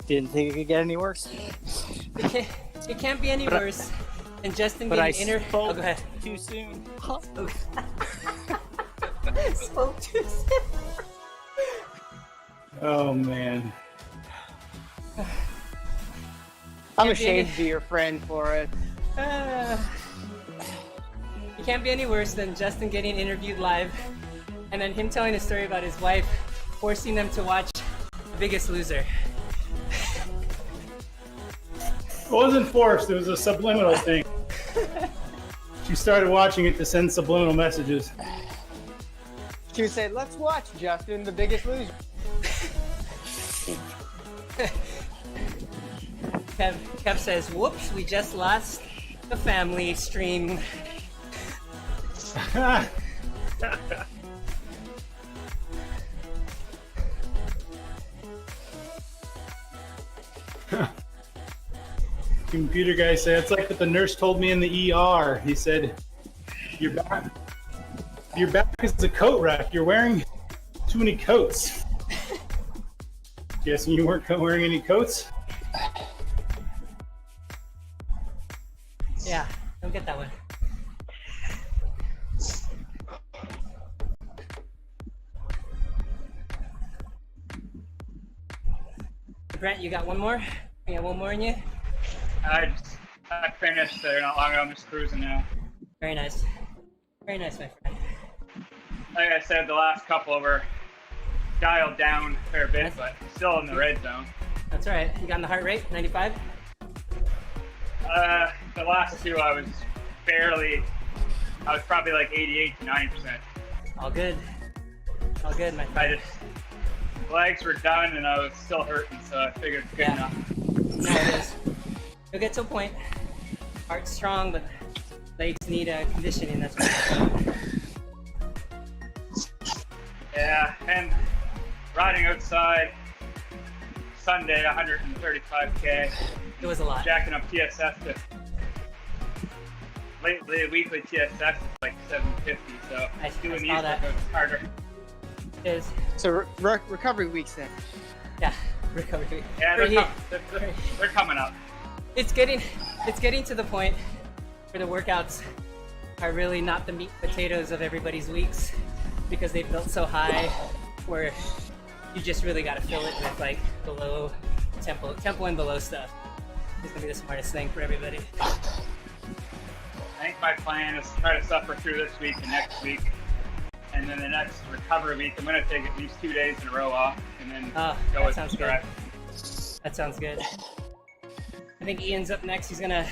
Didn't think it could get any worse.
It can't be any worse than Justin
But I
getting
spoke
Oh, go ahead.
too soon.
Spoke too soon.
Oh, man.
I'm ashamed to be your friend for it.
It can't be any worse than Justin getting interviewed live and then him telling a story about his wife forcing them to watch The Biggest Loser.
It wasn't forced. It was a subliminal thing. She started watching it to send subliminal messages.
She would say, let's watch Justin, The Biggest Loser.
Kev says, whoops, we just lost the family stream.
Computer guy said, it's like what the nurse told me in the ER. He said, your back is a coat rack. You're wearing too many coats. Guessing you weren't wearing any coats?
Yeah, don't get that one. Brent, you got one more? You got one more in you?
I finished there not long ago. I'm just cruising now.
Very nice. Very nice, my friend.
Like I said, the last couple were dialed down a fair bit, but still in the red zone.
That's all right. You got in the heart rate, 95?
The last two I was probably like 88 to 90%.
All good. All good, my friend.
Legs were done and I was still hurting, so I figured good enough.
No, it is. You'll get to a point. Heart's strong, but legs need conditioning. That's what.
Yeah, and riding outside Sunday, 135K.
It was a lot.
Jacking up TSS to lately weekly TSS is like 750, so doing these workouts harder.
It is.
So recovery week's then.
Yeah, recovery week.
Yeah, they're coming up.
It's getting to the point where the workouts are really not the meat and potatoes of everybody's weeks, because they built so high where you just really got to fill it with like below tempo and below stuff. It's gonna be the smartest thing for everybody.
I think my plan is to try to suffer through this week and next week, and then the next recovery week I'm going to take at least 2 days in a row off, and then go with stride.
That sounds good. I think Ian's up next. He's gonna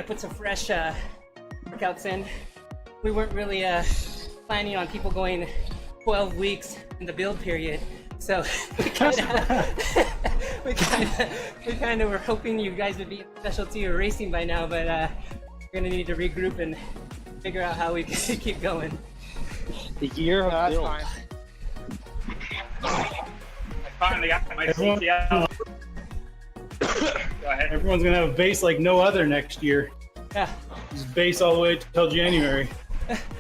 put some fresh workouts in. We weren't really planning on people going 12 weeks in the build period, so we kind of were hoping you guys would be in specialty or racing by now, but we're gonna need to regroup and figure out how we can keep going.
The year of build.
Fine.
I finally got my CTL. Go ahead.
Everyone's gonna have a base like no other next year.
Yeah.
Just base all the way till January.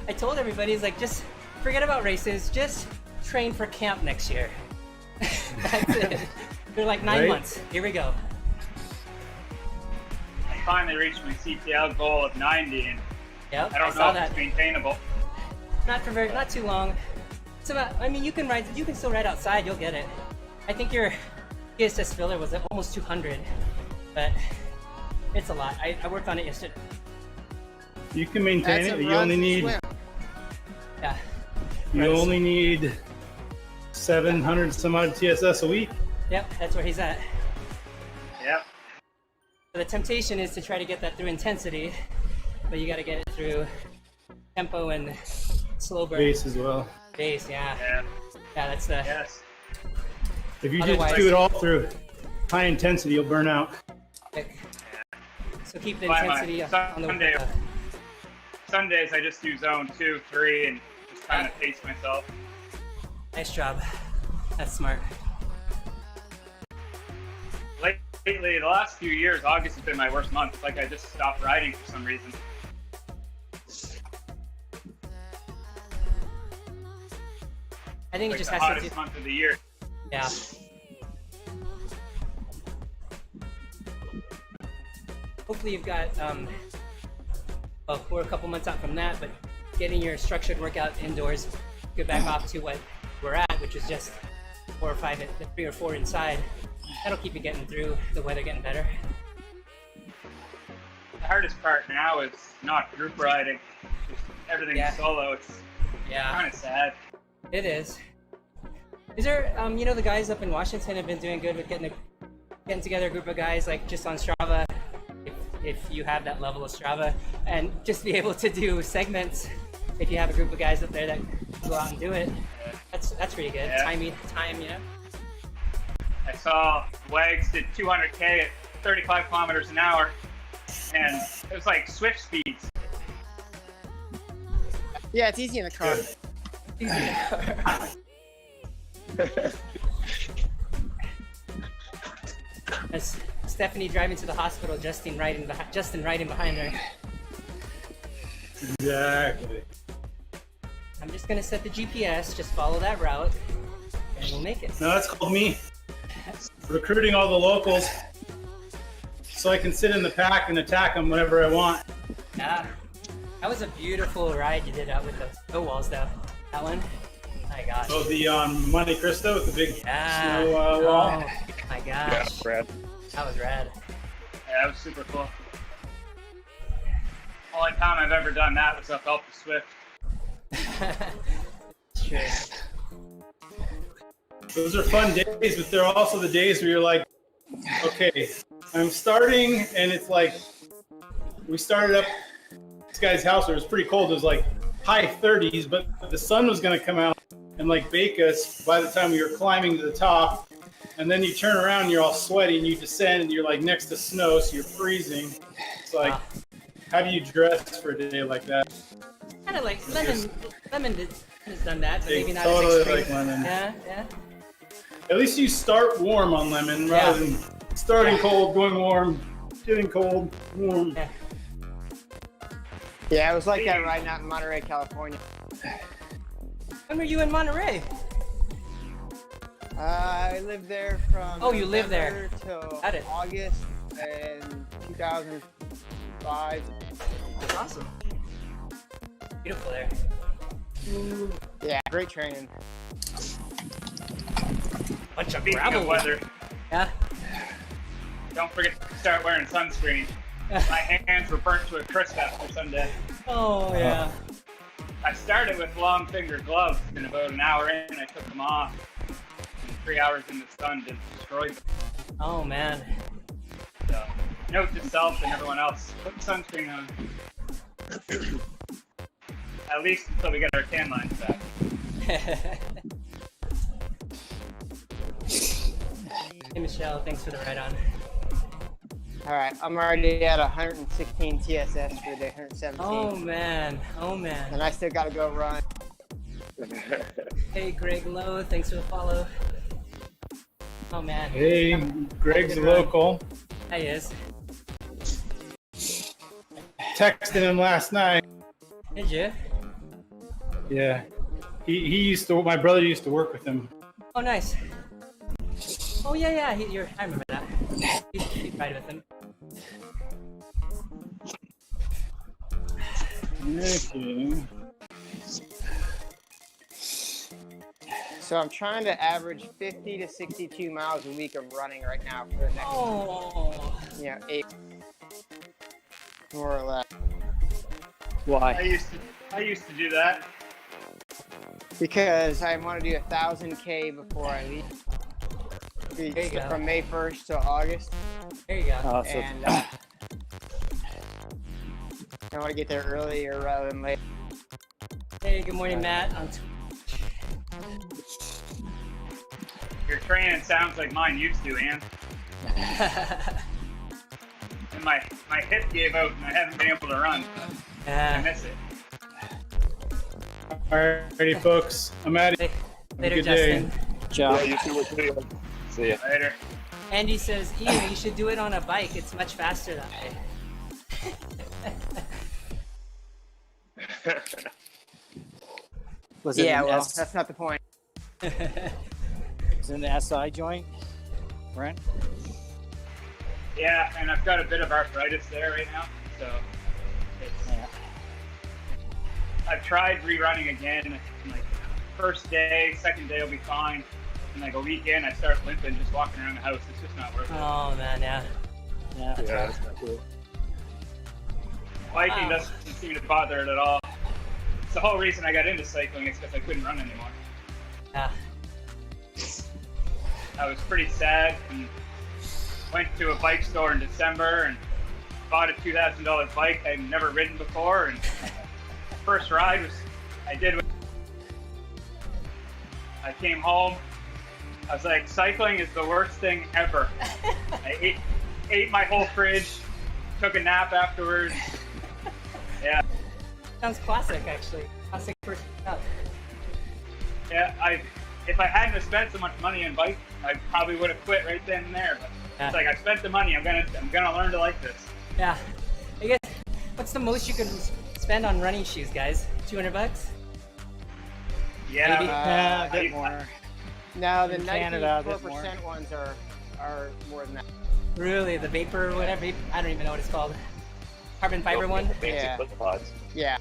I told everybody, it's like, just forget about races, just train for camp next year. That's it. They're like 9 months. Here we go.
I finally reached my CTL goal of 90, and
Yep,
I don't know if it's maintainable.
Not too long. It's about. I mean, you can still ride outside. You'll get it. I think your PSS filler was at almost 200, but it's a lot. I worked on it yesterday.
You can maintain it. You only need.
Yeah.
You only need 700 some odd TSS a week.
Yep, that's where he's at.
Yep.
So the temptation is to try to get that through intensity, but you got to get it through tempo and slow burn.
Base as well.
Base, yeah. Yeah, that's the.
Yes.
If you just do it all through high intensity, you'll burn out.
So keep the intensity on the.
Sundays I just do zone 2, 3, and just kind of pace myself.
Nice job. That's smart.
Lately, the last few years, August has been my worst month. It's like I just stopped riding for some reason.
I think
it's
it just
like
has
the hottest month of the year.
Yeah. Hopefully you've got, well, we're a couple months out from that, but getting your structured workout indoors, get back off to what we're at, which is just 4 or 5, 3 or 4 inside. That'll keep you getting through the weather getting better.
The hardest part now is not group riding. Just everything's solo. It's kind of sad.
It is. Is there, you know, the guys up in Washington have been doing good with getting together a group of guys, like just on Strava, if you have that level of Strava, and just be able to do segments. If you have a group of guys up there that go out and do it, that's pretty good.
Yeah.
Time, you know.
I saw Wags did 200K at 35 kilometers an hour, and it was like Zwift speeds.
Yeah, it's easy in the car.
That's Stephanie driving to the hospital, Justin riding behind her.
Exactly.
I'm just gonna set the GPS, just follow that route. We'll make it.
No, that's called me recruiting all the locals so I can sit in the pack and attack them whenever I want.
Yeah. That was a beautiful ride you did out with the snow walls, though. That one? My gosh.
Oh, the Monte Cristo with the big snow
Oh
wall.
my
Yeah,
gosh.
Brad.
That was rad.
Yeah, that was super cool. Only time I've ever done that was up the ZWIFT.
True.
Those are fun days, but they're also the days where you're like, okay, I'm starting, and it's like, we started up this guy's house. It was pretty cold. It was like high 30s, but the sun was going to come out and like bake us by the time we were climbing to the top. And then you turn around and you're all sweaty and you descend and you're like next to snow, so you're freezing. It's like, how do you dress for a day like that?
Kind of like Lemon has done that, but maybe not
Totally
as extreme.
like Lemon.
Yeah.
At least you start warm on Lemon rather than starting cold, going warm, getting cold, warm.
Yeah.
Yeah, it was like that riding out in Monterey, California.
When were you in Monterey?
I lived there from
Oh, you lived there.
till
Got it.
August in 2005.
That's awesome. Beautiful there.
Yeah, great training.
Bunch of
Speaking
gravel
of weather,
Yeah.
don't forget to start wearing sunscreen. My hands were burnt to a crisp after Sunday.
Oh yeah.
I started with long finger gloves, and about an hour in, I took them off. And 3 hours in the sun just destroyed them.
Oh man.
So, note to self and everyone else: put sunscreen on. At least until we get our tan lines back.
Hey Michelle, thanks for the ride on.
All right, I'm already at 116 TSS for the 117.
Oh man.
And I still got to go run.
Hey Greg Lowe, thanks for the follow. Oh man.
Hey, Greg's a local.
He is.
Texted him last night.
Did you?
Yeah. He used to, my brother used to work with him.
Oh nice. Oh yeah. I remember that. You ride with him.
Okay.
So I'm trying to average 50 to 62 miles a week of running right now for the next, 8, more or less.
Why?
I used to do that.
Because I want to do 1,000K before I leave.
There you go.
From May 1st to August.
There you go.
So
And I want to get there earlier rather than late.
Hey, good morning, Matt. On
Your training sounds like mine used to, Ann. And my hip gave out, and I haven't been able to run. I miss it.
Alrighty, folks. I'm out of here.
Later,
Have a good day.
Justin.
Ciao.
Yeah, you too. We'll see you.
See ya.
Later.
Andy says, Ian, you should do it on a bike. It's much faster that way.
Was it
Yeah,
an
well,
S-
that's not the point.
was it an SI joint, Brent?
Yeah, and I've got a bit of arthritis there right now, so it's,
Yeah.
I've tried rerunning again. Like first day, second day will be fine, and like a week in, I start limping just walking around the house. It's just not worth it.
Oh, man, yeah.
Yeah.
Yeah, that's not cool.
Biking
Wow.
doesn't seem to bother it at all. It's the whole reason I got into cycling is because I couldn't run anymore.
Yeah.
I was pretty sad and went to a bike store in December and bought a $2,000 bike I'd never ridden before. And first ride was I came home. I was like, cycling is the worst thing ever. I ate my whole fridge, took a nap afterwards. Yeah.
Sounds classic, actually. Classic first up.
Yeah, if I hadn't have spent so much money on bike, I probably would have quit right then and there. But
Yeah.
it's like I spent the money. I'm gonna learn to like this.
Yeah. I guess, what's the most you could spend on running shoes, guys? $200?
Yeah,
Maybe.
A bit
I-
more. No, the
In Canada, a bit
94% ones are more than that.
Really, the vapor or whatever? I don't even know what it's called. Carbon fiber one?
Basic
Yeah.
flip pods.
Yeah.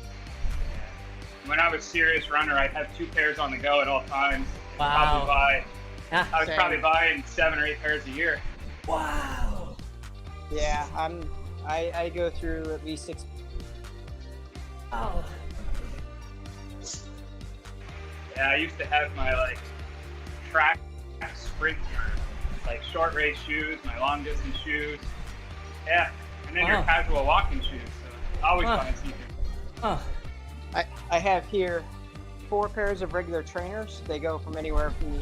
When I was serious runner, I'd have 2 pairs on the go at all times.
Wow.
I was
Same.
probably buying 7 or 8 pairs a year.
Wow.
Yeah, I go through at least 6.
Oh.
Yeah, I used to have my like track sprint, like short race shoes, my long distance shoes. Yeah, and then your
Wow.
casual walking shoes. So always
Huh.
buying sneakers.
Huh.
I have here 4 pairs of regular trainers. They go from anywhere from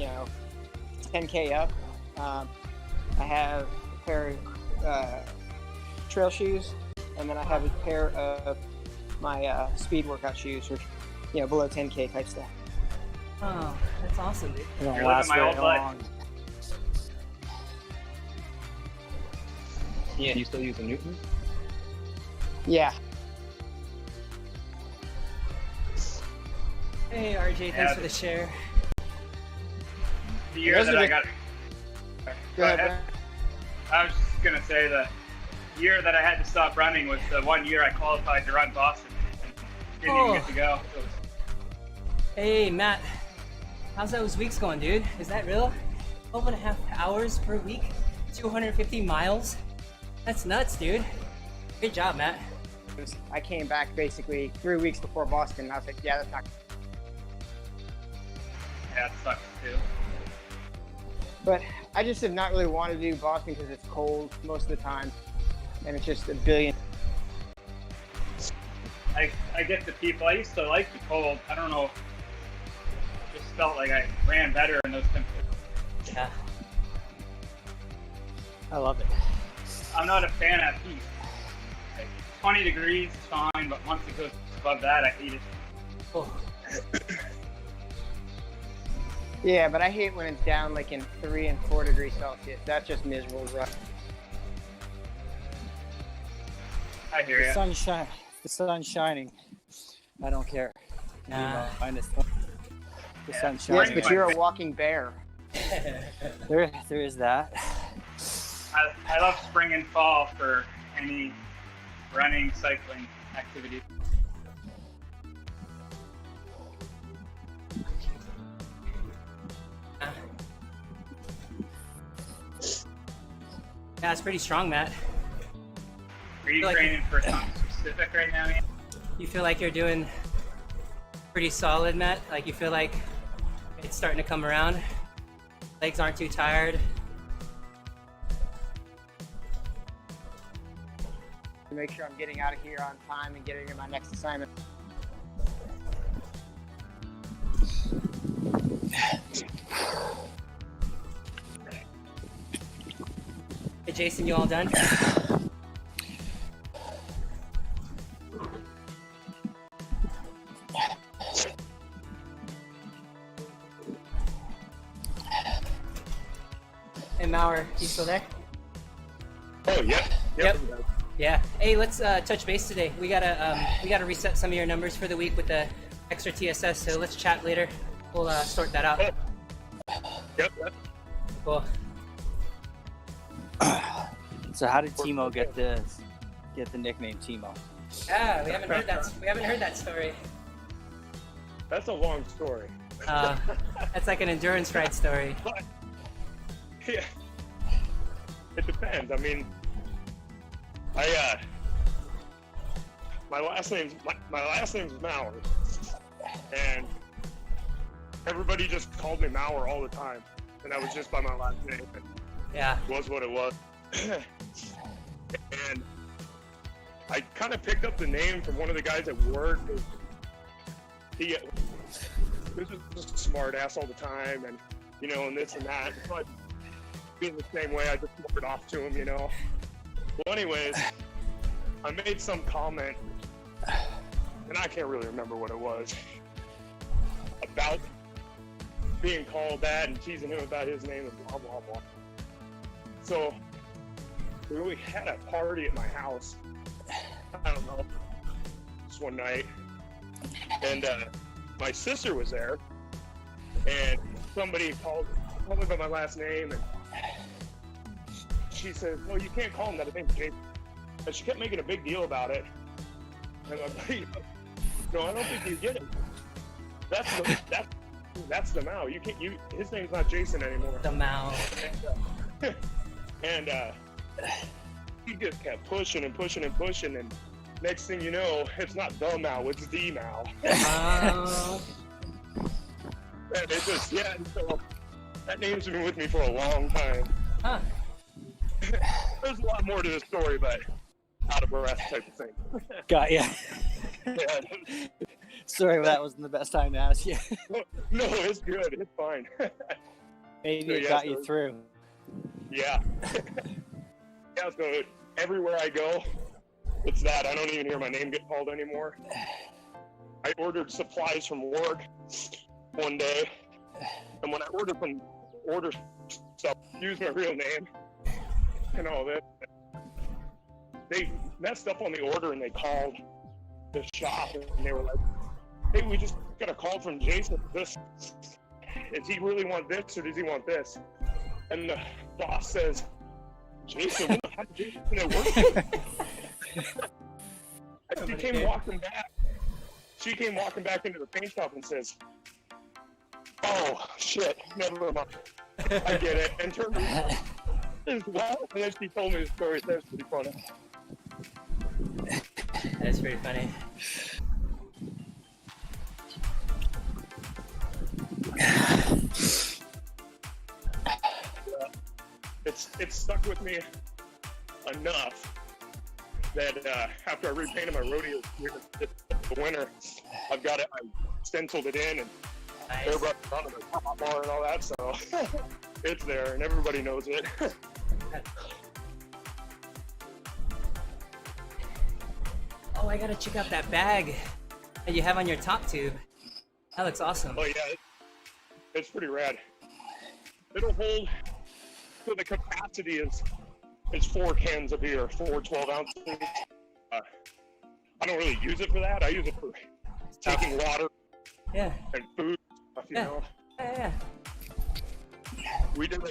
10K up. I have a pair of trail shoes, and then I have a pair of my speed workout shoes, which below 10K type stuff.
Oh, that's awesome, dude.
They don't
You're
last
living my
very
old life.
long.
Yeah, you still use a Newton?
Yeah.
Hey, RJ, thanks for the share.
The year that I got.
Go ahead.
I was just gonna say the year that I had to stop running was the one year I qualified to run Boston. Didn't even get to go. So it was-
Hey, Matt. How's those weeks going, dude? Is that real? 12.5 hours per week? 250 miles? That's nuts, dude. Good job, Matt.
I came back basically 3 weeks before Boston, and I was like, yeah, that's not.
Yeah, it sucks too.
But I just have not really wanted to do Boston because it's cold most of the time, and it's just a billion.
I get the people. I used to like the cold. I don't know. Just felt like I ran better in those temperatures.
Yeah.
I love it.
I'm not a fan of heat. Like 20 degrees is fine, but once it goes above that, I hate it.
Oh.
Yeah, but I hate when it's down like in 3 and 4 degrees Celsius. That's just miserable, right?
I hear
The
you.
sun's shining. I don't care.
Nah.
Minus the
Yeah.
sun's
Yes,
shining.
but you're a walking bear.
There is that.
I love spring and fall for any running, cycling activity.
Yeah, it's pretty strong, Matt.
Are you
Like-
training for something specific right now, Ian?
You feel like you're doing pretty solid, Matt? Like you feel like it's starting to come around? Legs aren't too tired?
To make sure I'm getting out of here on time and getting to my next assignment.
Hey, Jason, you all done? Hey, Mauer, you still there?
Oh, yeah.
Yep. Yeah. Hey, let's touch base today. We gotta reset some of your numbers for the week with the extra TSS. So let's chat later. We'll sort that out.
Yep.
Cool.
So how did Timo get the nickname Timo?
Yeah, we haven't heard that. We haven't heard that story.
That's a long story.
That's like an endurance ride story.
But, yeah. It depends. I mean, my last name's Mauer, and everybody just called me Mauer all the time, and that was just by my last name. It
Yeah.
was what it was. And I kind of picked up the name from one of the guys at work. He was just a smart ass all the time, and and this and that. But being the same way, I just walked off to him, Well, anyways, I made some comment, and I can't really remember what it was, about being called that and teasing him about his name and blah, blah, blah. So, we had a party at my house, I don't know, just one night, and my sister was there, and somebody called me by my last name, and she said, "Well, you can't call him that. I think Jake." And she kept making a big deal about it. And I'm like, "No, I don't think you get it. That's the Mao. You can't. His name's not Jason anymore."
The Mao.
And he just kept pushing and pushing and pushing, and next thing you know, it's not the Mao, it's the Mao. And it just, yeah, so that name's been with me for a long time.
Huh.
There's a lot more to the story, but out of breath type of thing.
Got ya.
Yeah.
Sorry, that wasn't the best time to ask you.
No, it's good. It's fine.
Maybe
So,
it
yeah,
got
so-
you through.
Yeah. Yeah, so everywhere I go, it's that. I don't even hear my name get called anymore. I ordered supplies from work one day, and when I order stuff, use my real name and all that, they messed up on the order and they called the shop and they were like, "Hey, we just got a call from Jason. Does he really want this or does he want this?" And the boss says, "Jason, what the heck is Jason at work?" And she came walking back into the paint shop and says, "Oh, shit, never mind. I get it." And turned around as well. And then she told me the story. That's pretty funny.
That's pretty funny.
It's stuck with me enough that after I repainted my rodeo gear this winter, I've got it. I stenciled it in and
Nice.
airbrushed it onto the top bar and all that. So it's there and everybody knows it.
Oh, I gotta check out that bag that you have on your top tube. That looks awesome.
Oh yeah, it's pretty rad. It'll hold. So the capacity is 4 cans of beer, 4 12-ounces. I don't really use it for that. I use it for taking water
Yeah.
and food stuff, you
Yeah.
know.
Yeah.
We did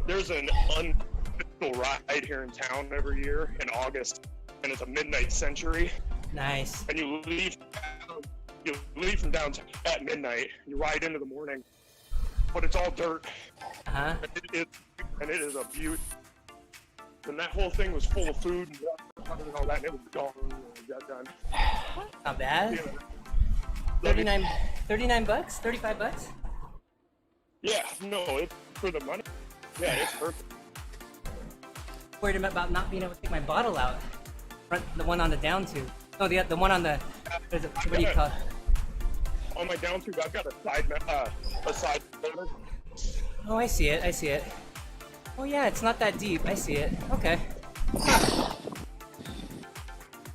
there's an unofficial ride here in town every year in August, and it's a midnight century.
Nice.
And you leave from downtown at midnight. You ride into the morning, but it's all dirt.
Uh-huh.
And it is a beaut. And that whole thing was full of food and all that, and it was gone when we got done.
Not bad.
Yeah.
39 bucks? 35 bucks?
Yeah, no, it's for the money. Yeah, it's perfect.
Worried about not being able to take my bottle out. The one on the down tube. No, the one on the, what do you call it?
On my down tube, I've got a side motor.
Oh, I see it. I see it. Oh yeah, it's not that deep. I see it. Okay.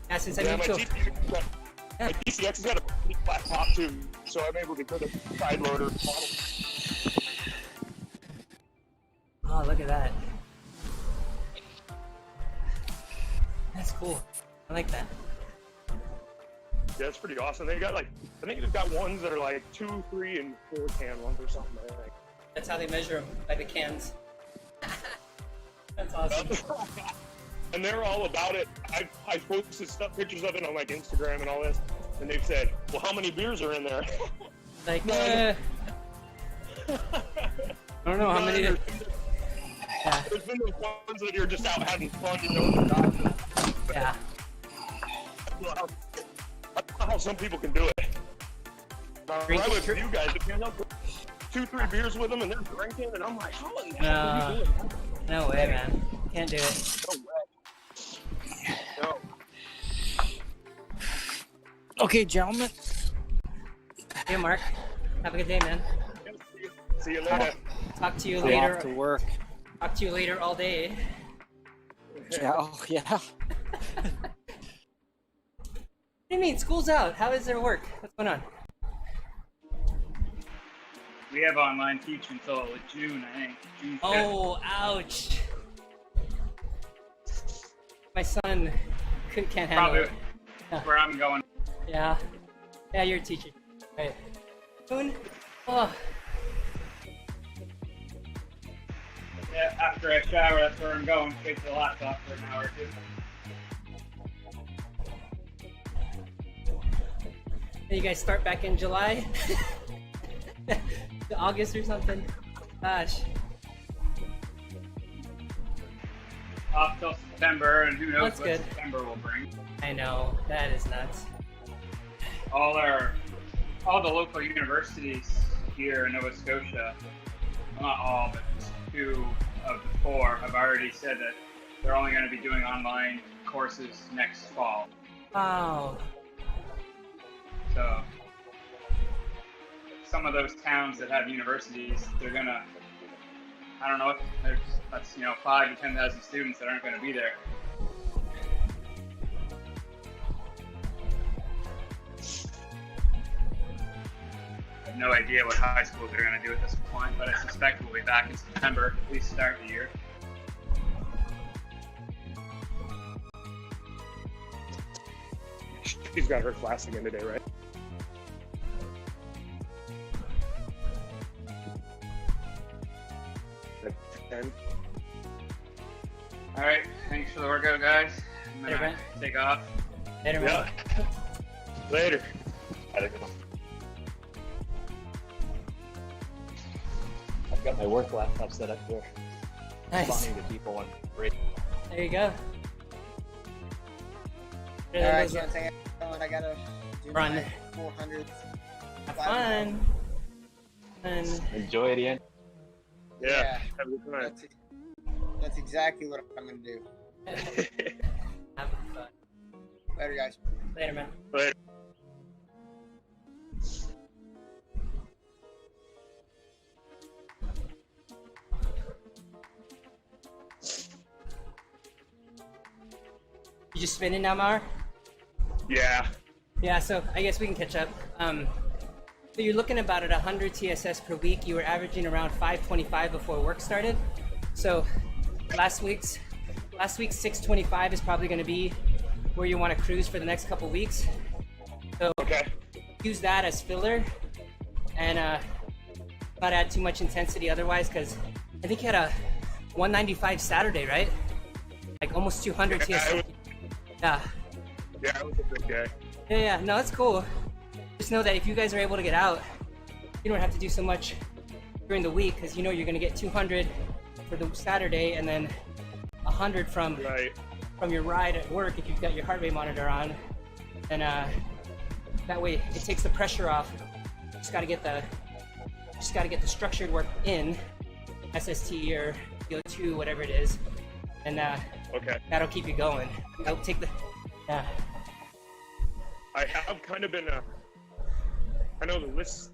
Yeah, since I
Yeah,
moved
my
to.
DCX has got a pretty flat top too, so I'm able to put a side loader bottle.
Oh, look at that. That's cool. I like that.
Yeah, it's pretty awesome. They got I think they've got ones that are like 2, 3, and 4 can ones or something. I think.
That's how they measure them, by the cans. That's awesome.
And they're all about it. I posted pictures of it on like Instagram and all this, and they've said, "Well, how many beers are in there?"
Like, I don't know how many.
There's been those ones that you're just out having fun, you know.
Yeah.
I don't know how some people can do it. Right with you guys, if you're not 2, 3 beers with them and they're drinking, and I'm like, how in the hell are you doing that?
No way, man. Can't do it.
No way. No.
Okay, gentlemen.
Hey, Mark. Have a good day, man.
See you later.
Talk to you
I'm
later.
off to work.
Talk to you later all day.
Yeah, oh, yeah.
What do you mean? School's out. How is their work? What's going on?
We have online teaching until June, I think. June 5th.
Oh, ouch. My son can't handle
Probably
it.
where I'm going.
Yeah. Yeah, you're a teacher. Right. June? Oh,
Yeah, after I shower, that's where I'm going. Straight to the laptop for an hour or two.
You guys start back in July? To August or something? Gosh.
Off till September, and who knows
That's
what
good.
September will bring.
I know, that is nuts.
All the local universities here in Nova Scotia, well, not all, but 2 of the 4 have already said that they're only going to be doing online courses next fall.
Wow.
So some of those towns that have universities, they're gonna, I don't know, that's 5 to 10,000 students that aren't going to be there. I have no idea what high schools are going to do at this point, but I suspect we'll be back in September, at least start the year.
She's got her class again today, right? At 10.
All right, thanks for the workout, guys. I'm
Later,
gonna
Brent.
take off.
Later, man.
Yeah. Later.
I've got my work laptop set up here.
Nice.
Responding to people on break.
There you go.
All right, so I gotta do
Run.
my 400.
Have fun. Fun.
Enjoy it, Ian.
Yeah. Have a good time.
That's exactly what I'm gonna do.
Have fun.
Later, guys.
Later, man.
Later.
You just spinning now, Mar?
Yeah.
Yeah, so I guess we can catch up. So you're looking about at 100 TSS per week. You were averaging around 525 before work started. So last week's 625 is probably going to be where you want to cruise for the next couple weeks. So
Okay.
use that as filler and not add too much intensity otherwise, because I think you had a 195 Saturday, right? Like almost 200 TSS. Yeah.
Yeah, I was a big guy.
Yeah, no, that's cool. Just know that if you guys are able to get out, you don't have to do so much during the week, because you're going to get 200 for the Saturday and then 100 from your ride at work if you've got your heart rate monitor on. And that way it takes the pressure off. Just got to get the structured work in, SST or VO2, whatever it is, and
Okay.
that'll keep you going. That'll take the
I have kind of been I know this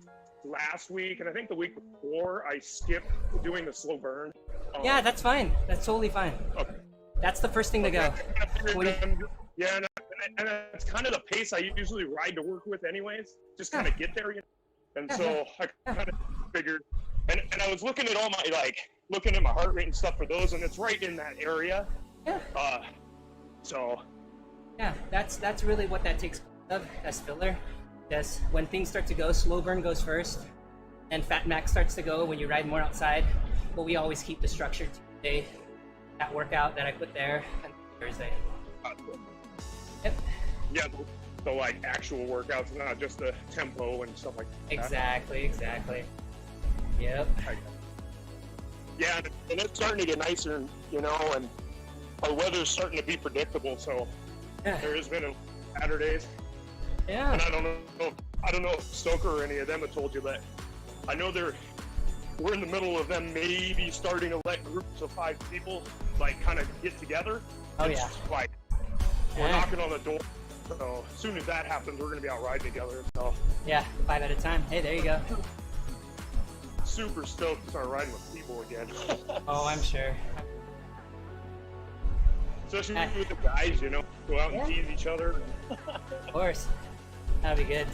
last week and I think the week before I skipped doing the slow burn.
Yeah, that's fine. That's totally fine.
Okay.
That's the first thing to go.
Yeah, and that's kind of the pace I usually ride to work with anyways. Just kind of get there, And so I kind of figured, and I was looking at all my, looking at my heart rate and stuff for those, and it's right in that area.
Yeah.
So.
Yeah, that's really what that takes of as filler. Yes, when things start to go, slow burn goes first, and fat max starts to go when you ride more outside. But we always keep the structured Tuesday, that workout that I put there, and Thursday. Yep.
Yeah, the actual workouts, not just the tempo and stuff like that.
Exactly. Yep.
Yeah, and it's starting to get nicer, and our weather's starting to be predictable. So there has been Saturdays.
Yeah.
And I don't know if Stoker or any of them have told you that. I know we're in the middle of them maybe starting to let groups of 5 people kind of get together.
Oh,
it's
yeah.
We're knocking on the door. So as soon as that happens, we're gonna be out riding together. So
yeah, 5 at a time. Hey, there you go.
Super stoked to start riding with people again.
Oh, I'm sure.
Especially with the guys, go out and tease each other.
Of course. That'd be good.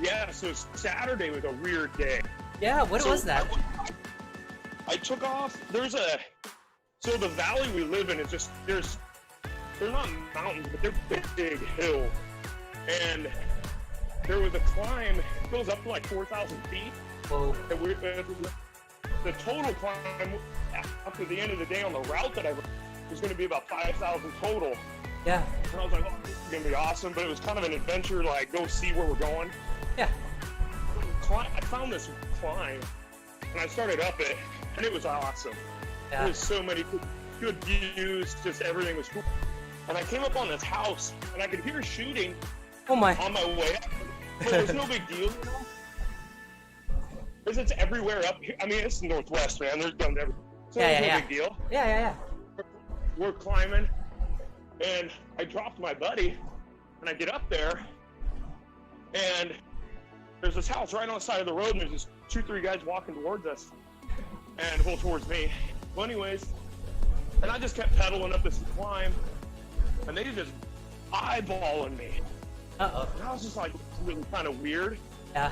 Yeah, so Saturday was a weird day.
Yeah, what was that?
I took off. So the valley we live in is just, they're not mountains, but they're big hills. And there was a climb, it goes up to 4,000 feet.
Whoa.
And the total climb after the end of the day on the route that I was going to be about 5,000 total.
Yeah.
And I was like, oh, this is going to be awesome. But it was kind of an adventure, like, go see where we're going.
Yeah.
I found this climb, and I started up it, and it was awesome.
Yeah.
There was so many good views, just everything was cool. And I came up on this house, and I could hear shooting
Oh my.
on my way up. But it was no big deal, you know? Because it's everywhere up here. I mean, it's the Northwest, man. There's guns everywhere. So
Yeah,
it's
yeah,
no
yeah.
big deal.
Yeah.
We're climbing, and I dropped my buddy, and I get up there, and there's this house right on the side of the road, and there's just 2-3 guys walking towards us, and well, towards me. Well, anyways, and I just kept pedaling up this climb, and they just eyeballing me.
Uh-oh.
And I was just like, really kind of weird.
Yeah.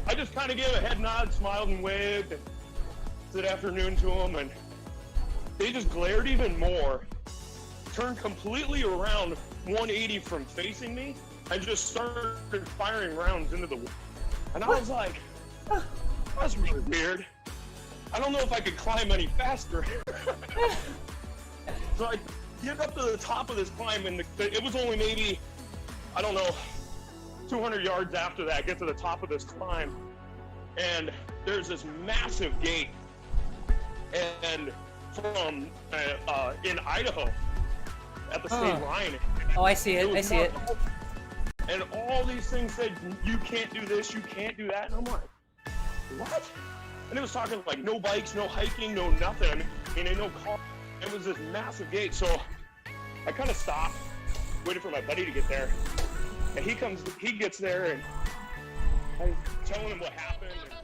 I just kind of gave a head nod, smiled and waved, and said afternoon to them, and they just glared even more, turned completely around 180 from facing me, and just started firing rounds into the wall. And I was like, that's really weird. I don't know if I could climb any faster. So I get up to the top of this climb, and it was only maybe, I don't know, 200 yards after that, I get to the top of this climb, and there's this massive gate, and from in Idaho, at the state line.
Oh, I see it. I see it.
And all these things said, you can't do this, you can't do that, and I'm like, what? And it was talking like no bikes, no hiking, no nothing. I mean, no car. It was this massive gate, so I kind of stopped, waited for my buddy to get there. And he gets there, and I'm telling him what happened. And